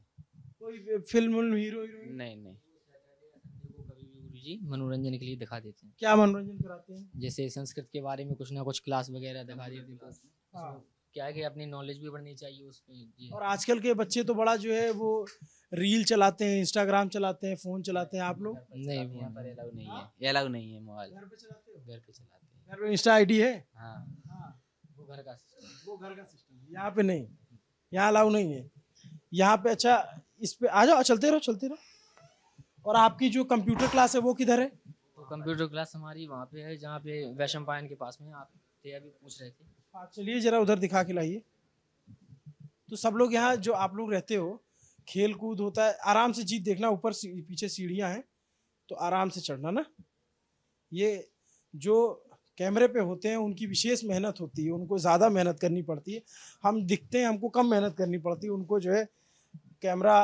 कोई फिल्म हीरो हीरोइन नहीं नहीं। कभी भी गुरुजी मनोरंजन के लिए दिखा देते हैं, क्या मनोरंजन कराते हैं? जैसे संस्कृत के बारे में कुछ ना कुछ क्लास वगैरह दिखा देते हैं, तो हाँ। क्या है कि अपनी नॉलेज भी बढ़नी चाहिए उसमें जी। और आजकल के बच्चे तो बड़ा जो है वो रील चलाते हैं, इंस्टाग्राम चलाते हैं, फोन चलाते हैं। आप लोग नहीं यहाँ पर अलाउ नहीं है, ये अलाउ नहीं है मोबाइल। घर पे चलाते हो? घर पे चलाते हैं। घर पे इंस्टा आईडी है? हाँ हाँ, वो घर का सिस्टम। वो घर का सिस्टम है। यहाँ पे नहीं, यहाँ अलाउ नहीं है यहाँ पे। अच्छा, इस पे आ जाओ, चलते रहो चलते रहो। और आपकी जो कंप्यूटर क्लास है वो किधर है? तो कंप्यूटर क्लास हमारी वहाँ पे है, जहाँ पे वैशम पायन के पास में आप थे अभी पूछ रहे थे। हाँ, चलिए जरा उधर दिखा के लाइए। तो सब लोग यहाँ जो आप लोग रहते हो, खेल कूद होता है, आराम से जीत देखना, ऊपर पीछे सीढ़ियाँ हैं तो आराम से चढ़ना ना। ये जो कैमरे पे होते हैं उनकी विशेष मेहनत होती है, उनको ज़्यादा मेहनत करनी पड़ती है। हम दिखते हैं, हमको कम मेहनत करनी पड़ती है, उनको जो है कैमरा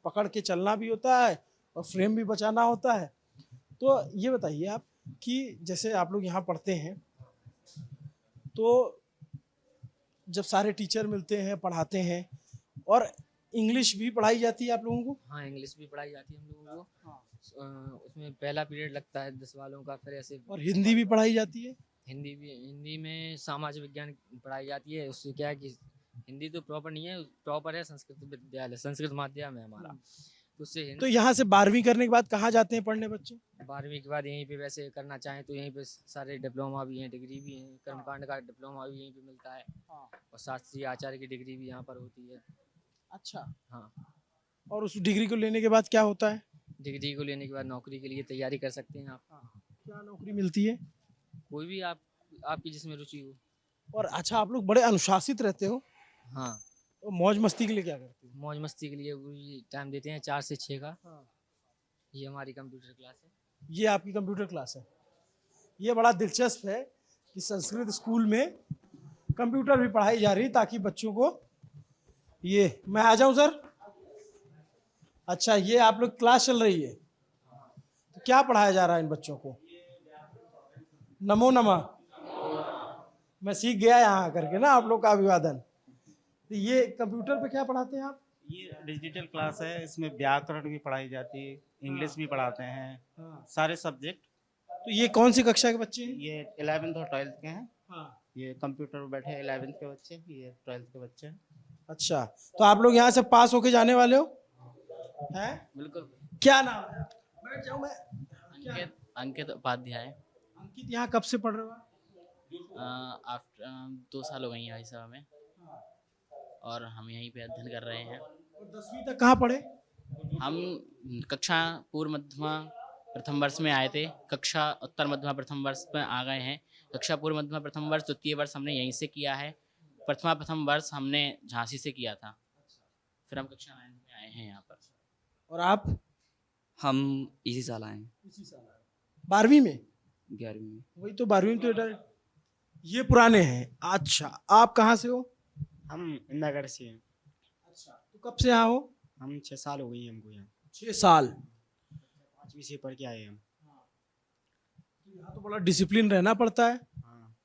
पकड़ के चलना भी होता है और फ्रेम भी बचाना होता है। तो ये बताइए आप कि जैसे आप लोग यहाँ पढ़ते हैं तो जब सारे टीचर मिलते हैं, पढ़ाते हैं, और इंग्लिश भी पढ़ाई जाती है आप लोगों को? हाँ, इंग्लिश भी पढ़ाई जाती है हम लोगों को। उसमें पहला पीरियड लगता है 10 वालों का, फिर ऐसे। और हिंदी भी पढ़ाई जाती है? हिंदी में सामाजिक विज्ञान पढ़ाई जाती है। उससे क्या है कि हिंदी तो प्रॉपर नहीं है, प्रॉपर है संस्कृत विद्यालय, संस्कृत माध्यम है हमारा, तो उससे तो यहाँ से 12वीं करने के बाद कहाँ जाते हैं पढ़ने बच्चे? 12वीं के बाद यहीं पे वैसे करना चाहें तो यहीं पे सारे डिप्लोमा भी हैं, डिग्री भी हैं। कर्मकांड का डिप्लोमा भी यहीं पे मिलता है, और शास्त्रीय आचार्य की डिग्री भी यहाँ पर होती है। अच्छा। हाँ, और उस डिग्री को लेने के बाद क्या होता है? डिग्री को लेने के बाद नौकरी के लिए तैयारी कर सकते हैं आप। क्या नौकरी मिलती है? कोई भी आपकी जिसमें रुचि हो। और अच्छा, आप लोग बड़े अनुशासित रहते हो, हाँ, तो मौज मस्ती के लिए क्या करते हो? मौज मस्ती के लिए टाइम देते हैं 4 से 6 का। हाँ। ये हमारी कंप्यूटर क्लास है। ये आपकी कंप्यूटर क्लास है। ये बड़ा दिलचस्प है कि संस्कृत स्कूल में कंप्यूटर भी पढ़ाई जा रही है ताकि बच्चों को ये। मैं आ जाऊं सर? अच्छा, ये आप लोग क्लास चल रही है, तो क्या पढ़ाया जा रहा है इन बच्चों को? नमो नमः। मैं सीख गया यहाँ आकर के ना आप लोग का अभिवादन। तो ये कंप्यूटर पे क्या पढ़ाते हैं आप? ये डिजिटल क्लास है, इसमें व्याकरण भी पढ़ाई जाती है, इंग्लिश भी पढ़ाते हैं, सारे सब्जेक्ट। तो ये कौन सी कक्षा के बच्चे हैं? ये 11th और 12th के हैं। हाँ। ये कंप्यूटर में बैठे 11th के बच्चे, ये 12th के बच्चे हैं। अच्छा, तो आप लोग यहाँ से पास होके जाने वाले हो हैं? बिल्कुल। क्या नाम है? बैठ जाऊँ मैं? अंकित उपाध्याय। अंकित, यहाँ कब से पढ़ रहे हो आप? आफ्टर 2 साल हो गए यहाँ इस में, और हम यहीं पे अध्ययन कर रहे हैं। और 10वीं तक कहाँ पढ़े? हम कक्षा पूर्व मध्यमा प्रथम वर्ष में आए थे, कक्षा उत्तर मध्यमा प्रथम वर्ष में आ गए हैं। कक्षा पूर्व मध्यमा प्रथम वर्ष, द्वितीय वर्ष हमने यहीं से किया है। प्रथम वर्ष हमने झांसी से किया था, फिर हम कक्षा 9 में आए हैं यहाँ पर। और आप? हम इसी साल आए हैं। इसी साल आए। 12वीं में? 11वीं में। वही तो 12वीं में तो डायरेक्ट। ये पुराने हैं। अच्छा, आप कहाँ से हो? हम नगर से हैं। अच्छा, तो कब से यहाँ हो? हम 6 साल हो गई हमको यहाँ। 6 साल। 5वीं से पढ़ के आए हम। तो यहाँ तो बड़ा डिसिप्लिन रहना पड़ता है। हाँ।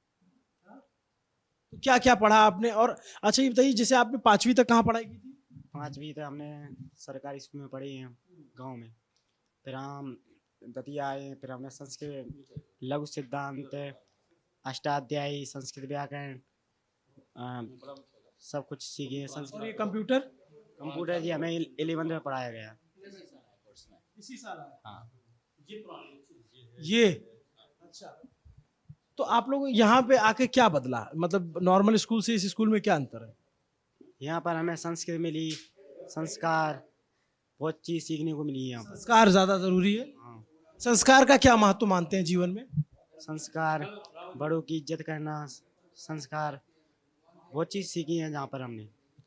तो क्या क्या पढ़ा आपने? और अच्छा ये बताइए, जैसे आपने 5वीं तक कहाँ पढ़ाई की थी? 5वीं तक हमने सरकारी स्कूल में पढ़ी हैं गांव में। फिर हम दतिया आए, फिर हमने संस्कृत लघु सिद्धांत, अष्टाध्यायी, संस्कृत व्याकरण सब कुछ सीखे हैं। और ये संस्कृत कंप्यूटर जी हमें 11th में पढ़ाया गया। इसी साल आया। हाँ। ये अच्छा, तो आप लोग यहाँ पे आके क्या बदला? मतलब नॉर्मल स्कूल से इस स्कूल में क्या अंतर है? यहाँ पर हमें संस्कृत मिली, संस्कार, बहुत चीज़ सीखने को मिली है यहाँ पर। संस्कार ज्यादा जरूरी है। हाँ। संस्कार का क्या महत्व मानते हैं जीवन में? संस्कार, बड़ों की इज्जत करना, संस्कार, बहुत चीज़ सीखी है जहाँ पर हमने।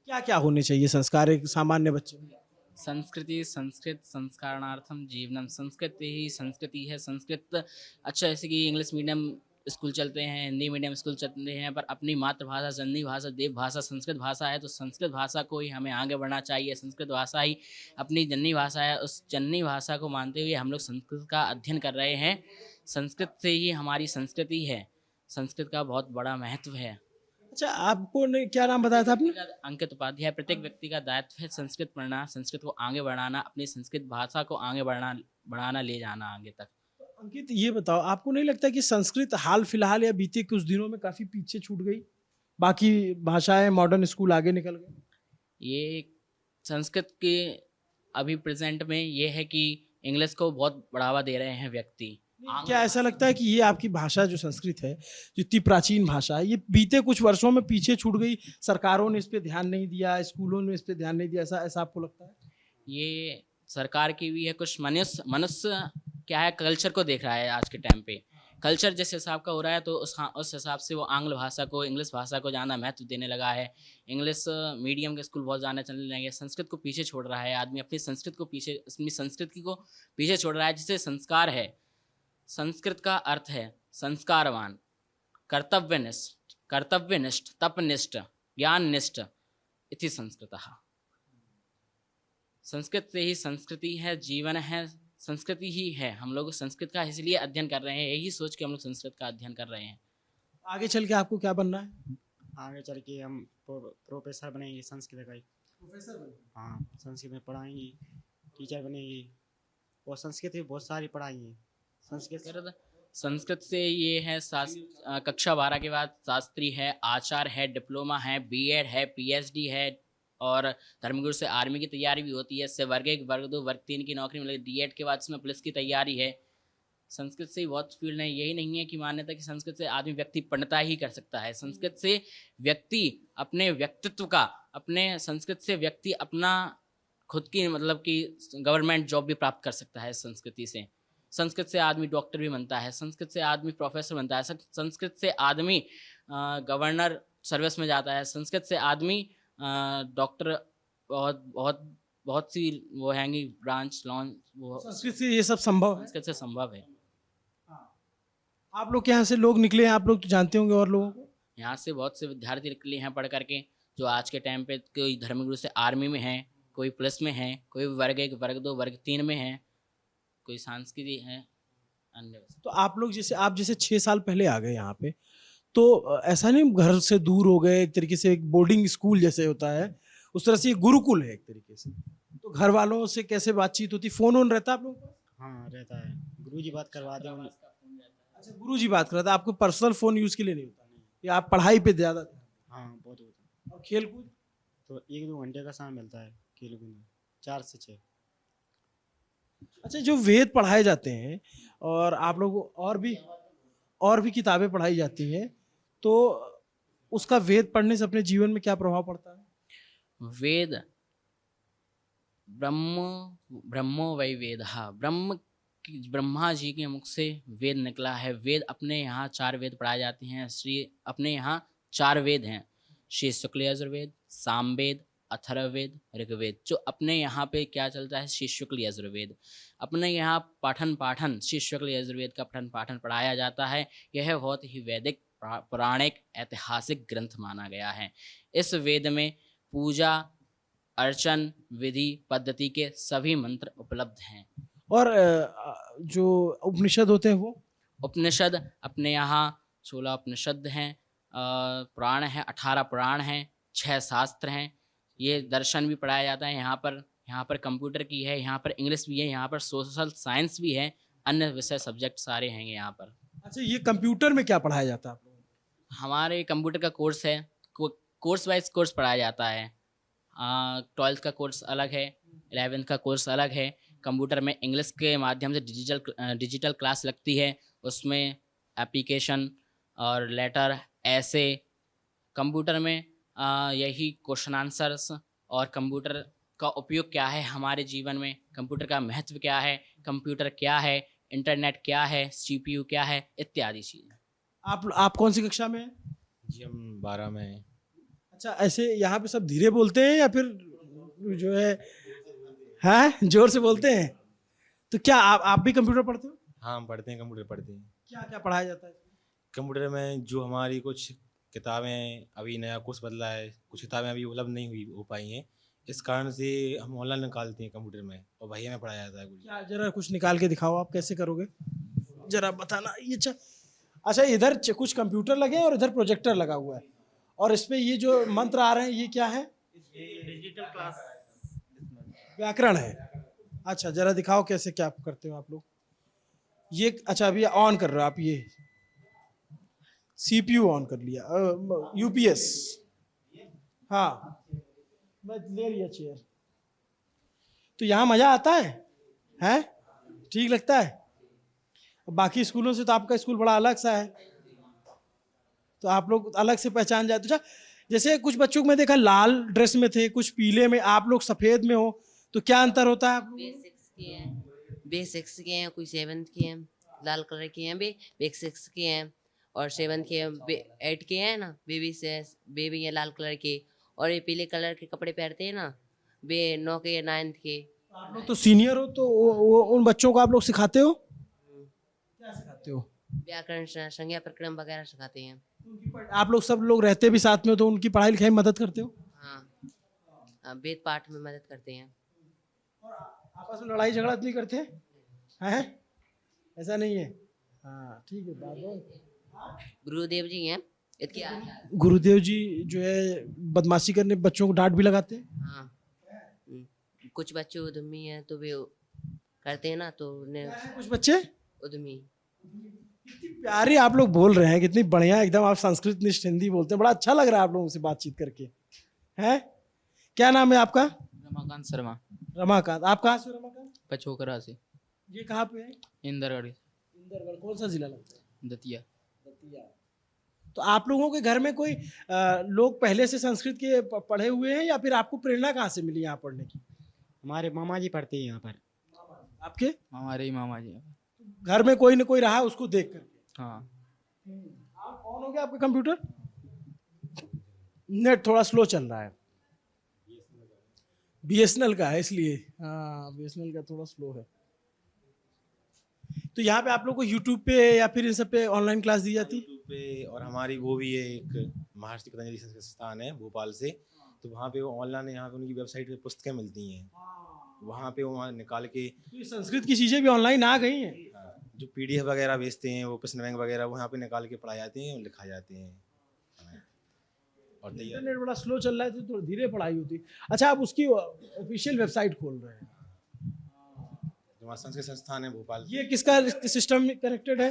क्या क्या होने चाहिए संस्कार एक सामान्य बच्चे में? संस्कृति संस्कृत संस्कारणार्थम जीवनम। संस्कृति ही संस्कृति है। संस्कृत अच्छा, जैसे कि इंग्लिश मीडियम स्कूल चलते हैं, हिंदी मीडियम स्कूल चलते हैं, पर अपनी मातृभाषा, जननी भाषा, देव भाषा, संस्कृत भाषा है, तो संस्कृत भाषा को ही हमें आगे बढ़ना चाहिए। संस्कृत भाषा ही अपनी जननी भाषा है। उस जननी भाषा को मानते हुए हम लोग संस्कृत का अध्ययन कर रहे हैं। संस्कृत से ही हमारी संस्कृति है। संस्कृत का बहुत बड़ा महत्व है। अच्छा, आपको ने क्या नाम बताया था आपने? अंकित उपाध्याय। प्रत्येक व्यक्ति का दायित्व है संस्कृत पढ़ना, संस्कृत को आगे बढ़ाना, अपनी संस्कृत भाषा को आगे बढ़ाना, ले जाना आगे तक। अंकित, ये बताओ, आपको नहीं लगता कि संस्कृत हाल फिलहाल या बीते कुछ दिनों में काफी पीछे छूट गई? बाकी भाषाएं, मॉडर्न स्कूल आगे निकल गए। ये संस्कृत के अभी प्रेजेंट में ये है कि इंग्लिश को बहुत बढ़ावा दे रहे हैं व्यक्ति। क्या ऐसा लगता है कि ये आपकी भाषा जो संस्कृत है, जो इतनी प्राचीन भाषा है, ये बीते कुछ वर्षों में पीछे छूट गई? सरकारों ने इस पे ध्यान नहीं दिया, स्कूलों ने इस पे ध्यान नहीं दिया, ऐसा ऐसा आपको लगता है? ये सरकार की भी है। कुछ मनुष्य क्या है, कल्चर को देख रहा है। आज के टाइम पे कल्चर जिस हिसाब का हो रहा है, तो उस हिसाब से वो आंग्ल भाषा को, इंग्लिश भाषा को ज़्यादा महत्व देने लगा है। इंग्लिश मीडियम के स्कूल बहुत ज़्यादा चलने लगे। संस्कृत को पीछे छोड़ रहा है आदमी, अपनी संस्कृत को पीछे, अपनी संस्कृति को पीछे छोड़ रहा है, जिससे संस्कार है। संस्कृत का अर्थ है संस्कारवान, कर्तव्यनिष्ठ, तपनिष्ठ, ज्ञाननिष्ठ इति संस्कृतः। संस्कृत से ही संस्कृति है, जीवन है, संस्कृति ही है। हम लोग संस्कृत का इसलिए अध्ययन कर रहे हैं, यही सोच के हम लोग संस्कृत का अध्ययन कर रहे हैं। आगे चल के आपको क्या बनना है? आगे चल के हम प्रोफेसर बनेंगे संस्कृत का ही। प्रोफेसर बनेंगे? हाँ, संस्कृत में पढ़ाएंगे, टीचर बनेंगे। और संस्कृत भी बहुत सारी पढ़ाएंगे। संस्कृत से ये है कक्षा 12 के बाद शास्त्री है, आचार्य है, डिप्लोमा है, बीएड है, पीएचडी है, और धर्मगुरु से आर्मी की तैयारी भी होती है। इससे वर्ग 1, वर्ग 2, वर्ग 3 की नौकरी मिलेगी। डीएड के बाद इसमें पुलिस की तैयारी है। संस्कृत से ही बहुत फील्ड है। यही नहीं है कि मान्यता कि संस्कृत से आदमी व्यक्ति पढ़ता ही कर सकता है। संस्कृत से व्यक्ति अपने व्यक्तित्व का, अपने संस्कृत से व्यक्ति अपना खुद की मतलब कि गवर्नमेंट जॉब भी प्राप्त कर सकता है। संस्कृति से, संस्कृत से आदमी डॉक्टर भी बनता है, संस्कृत से आदमी प्रोफेसर बनता है, संस्कृत से आदमी गवर्नर सर्विस में जाता है, संस्कृत से आदमी डॉक्टर, बहुत बहुत बहुत सी वो हैंगी ब्रांच लॉन्च, वो संस्कृत से ये सब संभव है। संस्कृत से संभव है। आप लोग के यहाँ से लोग निकले हैं, आप लोग तो जानते होंगे और लोगों को। यहाँ से बहुत से विद्यार्थी निकले हैं पढ़ करके, जो आज के टाइम पे कोई धर्मगुरु से आर्मी में है, कोई पुलिस में है, कोई वर्ग 1, वर्ग 2, वर्ग 3 में है, कोई सांस्कृतिक है, अन्य। तो आप लोग आप जैसे 6 साल पहले आ गए यहाँ पे, तो ऐसा नहीं घर से दूर हो गए? एक तरीके से एक बोर्डिंग स्कूल जैसे होता है, उस तरह से ये गुरुकुल है एक तरीके से। तो घर वालों से कैसे बातचीत होती? फोन ऑन रहता है आप लोगों का? हाँ, रहता है। गुरुजी बात करवा दें। अच्छा, गुरुजी बात करता है, आपको पर्सनल फोन यूज के लिए नहीं होता? या आप पढ़ाई पे ज्यादा? हाँ, बहुत होता है। और खेल कूद? तो 1-2 घंटे का समय मिलता है खेल कूद में, 4 से 6। अच्छा, जो वेद पढ़ाए जाते हैं और आप लोग और भी किताबें पढ़ाई जाती हैं, तो उसका वेद पढ़ने से अपने जीवन में क्या प्रभाव पड़ता है? वेद ब्रह्मो वै वेदः, ब्रह्मा जी के मुख से वेद निकला है। वेद अपने यहाँ 4 वेद पढ़ाए जाते हैं। अपने यहाँ 4 वेद हैं, श्री शुक्ल यजुर्वेद, सामवेद, अथर्ववेद, ऋग्वेद। जो अपने यहाँ पे क्या चलता है, श्री शुक्ल यजुर्वेद। अपने यहाँ पाठन श्री शुक्ल यजुर्वेद का पाठन पढ़ाया जाता है। यह बहुत ही वैदिक, पौराणिक, ऐतिहासिक ग्रंथ माना गया है। इस वेद में पूजा अर्चन विधि पद्धति के सभी मंत्र उपलब्ध हैं। और जो उपनिषद होते हैं, वो उपनिषद अपने यहाँ 16 उपनिषद हैं, पुराण हैं, 18 पुराण हैं, 6 शास्त्र हैं। ये दर्शन भी पढ़ाया जाता है यहाँ पर कंप्यूटर की है, यहाँ पर इंग्लिश भी है, यहाँ पर सोशल साइंस भी है, अन्य विषय सब्जेक्ट सारे हैं यहाँ पर। अच्छा, ये कंप्यूटर में क्या पढ़ाया जाता है आप लोगों को? हमारे कंप्यूटर का कोर्स है, कोर्स वाइज कोर्स पढ़ाया जाता है। 12th का कोर्स अलग है, 11th का कोर्स अलग है। कंप्यूटर में इंग्लिश के माध्यम से डिजिटल क्लास लगती है, उसमें एप्लीकेशन और लेटर ऐसे। कंप्यूटर में यही क्वेश्चन आंसर्स और कंप्यूटर का उपयोग क्या है हमारे जीवन में, कंप्यूटर का महत्व क्या है, कंप्यूटर क्या है, इंटरनेट क्या है, CPU क्या है, इत्यादि चीज़ें। आप कौन सी कक्षा में हैं? जी, हम 12 में हैं। अच्छा, ऐसे यहाँ पे सब धीरे बोलते हैं या फिर जो है जोर से बोलते हैं? तो क्या आप भी कंप्यूटर पढ़ते हो? हाँ, हम पढ़ते हैं, कंप्यूटर पढ़ते हैं। क्या क्या पढ़ाया जाता है? कंप्यूटर में जो हमारी कुछ किताबें, अभी नया कोर्स बदला है, कुछ किताबें अभी उपलब्ध नहीं हो पाई हैं, इस कारण से हम ऑनलाइन निकालते हैं कंप्यूटर में और वही हमें पढ़ाया जाता है कुछ। क्या जरा कुछ निकाल के दिखाओ, आप कैसे करोगे जरा बताना। ये अच्छा इधर कुछ कंप्यूटर लगे हैं और इधर प्रोजेक्टर लगा हुआ है, और इस पे ये जो मंत्र आ रहे हैं ये क्या है? डिजिटल क्लास व्याकरण है। अच्छा जरा दिखाओ कैसे क्या करते हो आप लोग। ये अच्छा अभी ऑन कर रहे हो आप, ये सीपीयू ऑन कर लिया, यूपीएस। हाँ मैं ले लिया चेयर। तो यहाँ मजा आता है, हैं? ठीक लगता है? बाकी स्कूलों से तो आपका स्कूल बड़ा अलग सा है, तो आप लोग अलग से पहचान जाते। अच्छा जैसे कुछ बच्चों को मैं देखा लाल ड्रेस में थे, कुछ पीले में, आप लोग सफेद में हो, तो क्या अंतर होता है आप लोगों में? बेसिक्स के हैं, कोई 7th के हैं, लाल कलर के हैं, बेसिक्स के हैं, और 7th के हैं, 8 के हैं ना, बेबी है लाल कलर के, और ये पीले कलर के कपड़े पहनते हैं ना, 9 के या 9th के। आप लोग तो सीनियर हो, तो उन बच्चों को आप लोग सिखाते हो? क्या सिखाते हो? व्याकरण, संज्ञा प्रक्रम वगैरह सिखाते हैं। आप लोग सब लोग रहते भी साथ में हो, तो उनकी पढ़ाई लिखाई में मदद करते हो? हाँ, वेद पाठ में मदद करते हैं। आपस में लड़ाई झगड़ा नहीं करते हैं? ऐसा नहीं है? हाँ ठीक है, बात। गुरुदेव जी हैं इसके गुरुदेव जी जो है बदमाशी करने बच्चों को डांट भी लगाते हैं? हाँ, कुछ बच्चे उद्यमी हैं तो वे करते हैं ना, तो उन्हें कुछ बच्चे उद्यमी। कितनी प्यारी आप लोग बोल रहे हैं, कितनी बढ़िया एकदम आप संस्कृत निष्ठ हिंदी बोलते हैं, बड़ा अच्छा लग रहा है आप लोगों से बातचीत करके। हैं? क्या नाम है आपका? रमाकांत शर्मा। रमाकांत। आप कहाँ से हो रमाकांत? पचोकरा से। ये कहाँ पे है? इंदरगढ़। इंदरगढ़ कौन सा जिला लगता है? दतिया। दतिया। तो आप लोगों के घर में कोई लोग पहले से संस्कृत के पढ़े हुए हैं, या फिर आपको प्रेरणा कहाँ से मिली यहाँ पढ़ने की? हमारे मामा जी पढ़ते हैं यहाँ पर। आपके? हमारे ही मामा जी। घर में कोई न कोई रहा उसको देख करके? हाँ। आप ऑन हो गया आपका कंप्यूटर? नेट थोड़ा स्लो चल रहा है, बीएसएनएल का है इसलिए। हाँ बीएसएनएल का थोड़ा स्लो है। तो यहाँ पे आप लोग को यूट्यूब पे या फिर इन सब पे ऑनलाइन क्लास दी जाती? यूट्यूब पे, और हमारी वो भी है एक महर्षि पतंजलि संस्कृत संस्थान है भोपाल से, तो वहाँ पे वो ऑनलाइन, यहाँ पे उनकी वेबसाइट पे पुस्तकें मिलती हैं, वहाँ पे वो निकाल के। तो ये संस्कृत की चीजें भी ऑनलाइन आ गई हैं? जो पीडीएफ वगैरह भेजते हैं वो प्रश्न बैंक वगैरह, वो यहाँ पे निकाल के पढ़ाए जाते हैं और लिखा जाते हैं। और इंटरनेट बड़ा स्लो चल रहा है तो थोड़ी धीरे पढ़ाई होती है। अच्छा आप उसकी ऑफिशियल वेबसाइट खोल रहे हैं? हमारा संस्कृत संस्थान है भोपाल। ये किसका सिस्टम कनेक्टेड है?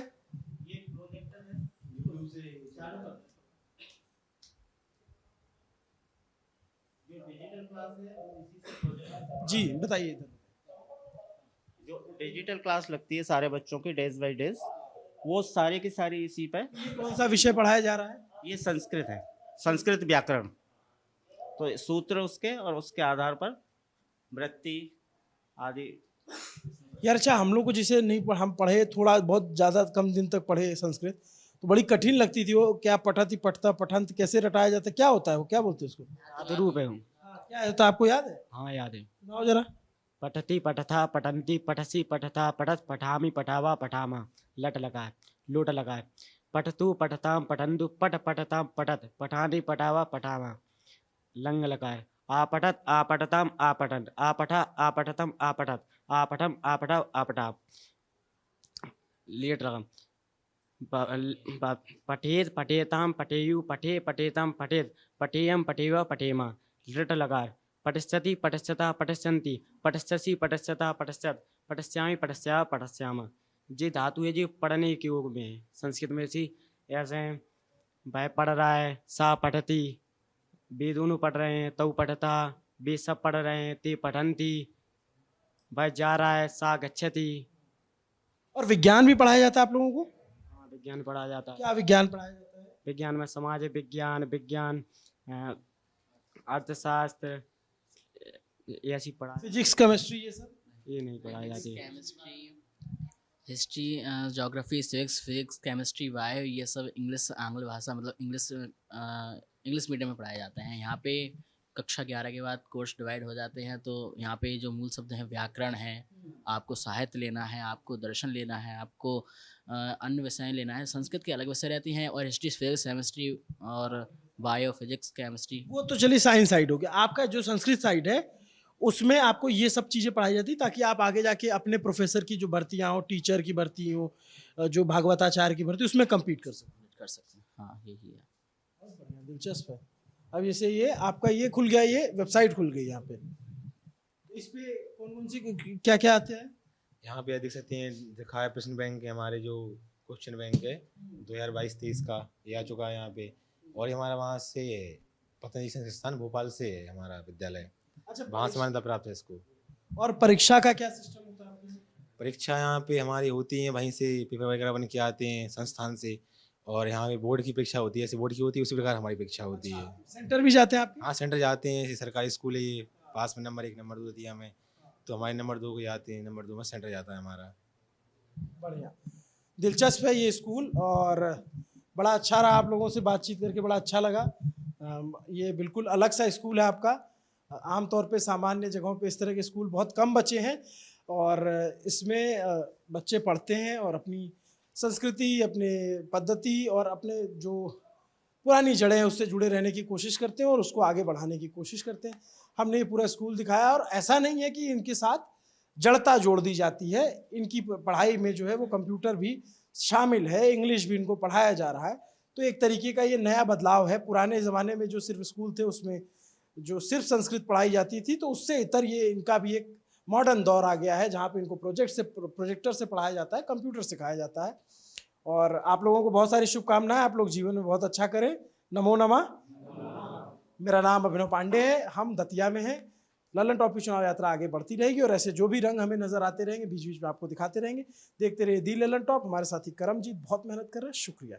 जी बताइए। जो डिजिटल क्लास लगती है सारे बच्चों की डेज बाय डेज, वो सारी की सारी इसी पे। कौन सा विषय पढ़ाया जा रहा है? ये संस्कृत है, संस्कृत व्याकरण। तो सूत्र उसके, और उसके आधार पर वृत्ति आदि। यार अच्छा हम लोग को जिसे नहीं हम पढ़े, थोड़ा बहुत ज़्यादा कम दिन तक पढ़े संस्कृत, तो बड़ी कठिन लगती थी वो। क्या पठती पठता पठंत कैसे रटाया जाता है, क्या होता है वो, क्या बोलते हैं उसको? रूप है। क्या होता है आपको याद है? हाँ याद है। सुनाओ जरा। पठति पठथा पठंती पठसी पठथा पठत पठामी पठावा पठामा, लट लगाए लोट लगाए। पठतु पठताम पठंतु पठ पठताम पठत पठानी पठावा पठामा, लंग लगाए। आपठत आपठताम आपठंत आपठा आपठतम आपठत आपठम आपठा आपठा, लेट लगाम। पठेत पठेताम पठेयु पठे पठेताम पठेत पठेयम पठेवा पठेमा, लट लगाए। पठस्यति पठस्यता पठस्यन्ति पठस्यसि पठस्यता पठस्यत पठस्यामि पठस्या पठस्याम। ये धातु है जो पढ़ने के योग में है संस्कृत में। सी ऐसे वह पढ़ रहा है, सा पठती, वे दोनों पढ़ रहे हैं, तऊ पठता, वे सब पढ़ रहे हैं, ते पठंती, वह जा रहा है, सा गच्छति। और विज्ञान भी पढ़ाया जाता है आप लोगों को? हाँ विज्ञान पढ़ाया जाता है। क्या विज्ञान पढ़ाया जाता है? विज्ञान में समाज विज्ञान, विज्ञान, अर्थशास्त्र, ऐसी पढ़ा। फिजिक्स केमिस्ट्री ये सब ये नहीं पढ़ाई जाती। History, geography, civics, physics, chemistry, bio, ये सब इंग्लिश, आंग्ल भाषा मतलब इंग्लिश मीडियम में पढ़ाया जाता है। यहाँ पे कक्षा 11 के बाद कोर्स डिवाइड हो जाते हैं, तो यहाँ पे जो मूल शब्द हैं व्याकरण है, आपको साहित्य लेना है, आपको दर्शन लेना है, आपको अन्य विषय लेना है। संस्कृत के अलग विषय रहती हैं और हिस्ट्री, फिजिक्स, केमिस्ट्री और बायो, फिजिक्स, केमिस्ट्री। वो तो चलिए साइंस साइड हो गया। आपका जो संस्कृत साइड है उसमें आपको ये सब चीज़ें पढ़ाई जाती ताकि आप आगे जाके अपने प्रोफेसर की जो भर्तियाँ हो, टीचर की भर्ती हो, जो भागवताचार्य की भर्ती, उसमें कम्पीट कर सकते हैं। हाँ, यही है। बढ़िया, दिलचस्प है। अब जैसे ये आपका ये खुल गया, ये वेबसाइट खुल गई यहाँ पे, इस पे कौन कौन सी क्या क्या आते हैं? यहाँ पे देख सकते हैं दिखा है प्रश्न बैंक है, हमारे जो क्वेश्चन बैंक है 2022-23 का ये आ चुका है यहाँ पे। और ये हमारा वहाँ से पतंजलि संस्थान भोपाल से है हमारा विद्यालय, अच्छा, वहाँ से मान्यता प्राप्त है इसको। और परीक्षा का क्या सिस्टम होता है आपके? परीक्षा यहाँ पे हमारी होती है, वहीं से पेपर वगैरह बन के आते हैं संस्थान से। और यहाँ पे बोर्ड की परीक्षा होती है, ऐसे बोर्ड की होती है उसी प्रकार हमारी परीक्षा होती है। सेंटर भी जाते हैं आप? हाँ, सेंटर जाते हैं। सरकारी स्कूल है ये, पास में नंबर 1 नंबर 2 दिया हमें, तो हमारे नंबर 2 को जाते हैं, नंबर 2 में सेंटर जाता है हमारा। बढ़िया, दिलचस्प है ये स्कूल और बड़ा अच्छा रहा आप लोगों से बातचीत करके, बड़ा अच्छा लगा। ये बिल्कुल अलग सा स्कूल है आपका। आमतौर पे सामान्य जगहों पे इस तरह के स्कूल बहुत कम बचे हैं और इसमें बच्चे पढ़ते हैं और अपनी संस्कृति, अपने पद्धति और अपने जो पुरानी जड़ें हैं उससे जुड़े रहने की कोशिश करते हैं और उसको आगे बढ़ाने की कोशिश करते हैं। हमने ये पूरा स्कूल दिखाया और ऐसा नहीं है कि इनके साथ जड़ता जोड़ दी जाती है। इनकी पढ़ाई में जो है वो कंप्यूटर भी शामिल है, इंग्लिश भी इनको पढ़ाया जा रहा है। तो एक तरीके का ये नया बदलाव है। पुराने ज़माने में जो सिर्फ स्कूल थे उसमें जो सिर्फ संस्कृत पढ़ाई जाती थी, तो उससे इतर ये इनका भी एक मॉडर्न दौर आ गया है जहाँ पे इनको प्रोजेक्टर से पढ़ाया जाता है, कंप्यूटर सिखाया जाता है। और आप लोगों को बहुत सारी शुभकामनाएं, आप लोग जीवन में बहुत अच्छा करें। नमो नमः। मेरा नाम अभिनव पांडे है, हम दतिया में हैं। ललन टॉपिक चुनाव यात्रा आगे बढ़ती रहेगी और ऐसे जो भी रंग हमें नजर आते रहेंगे बीच बीच में आपको दिखाते रहेंगे। देखते रहिए दी ललन टॉप। हमारे साथी करमजीत बहुत मेहनत कर रहे हैं, शुक्रिया।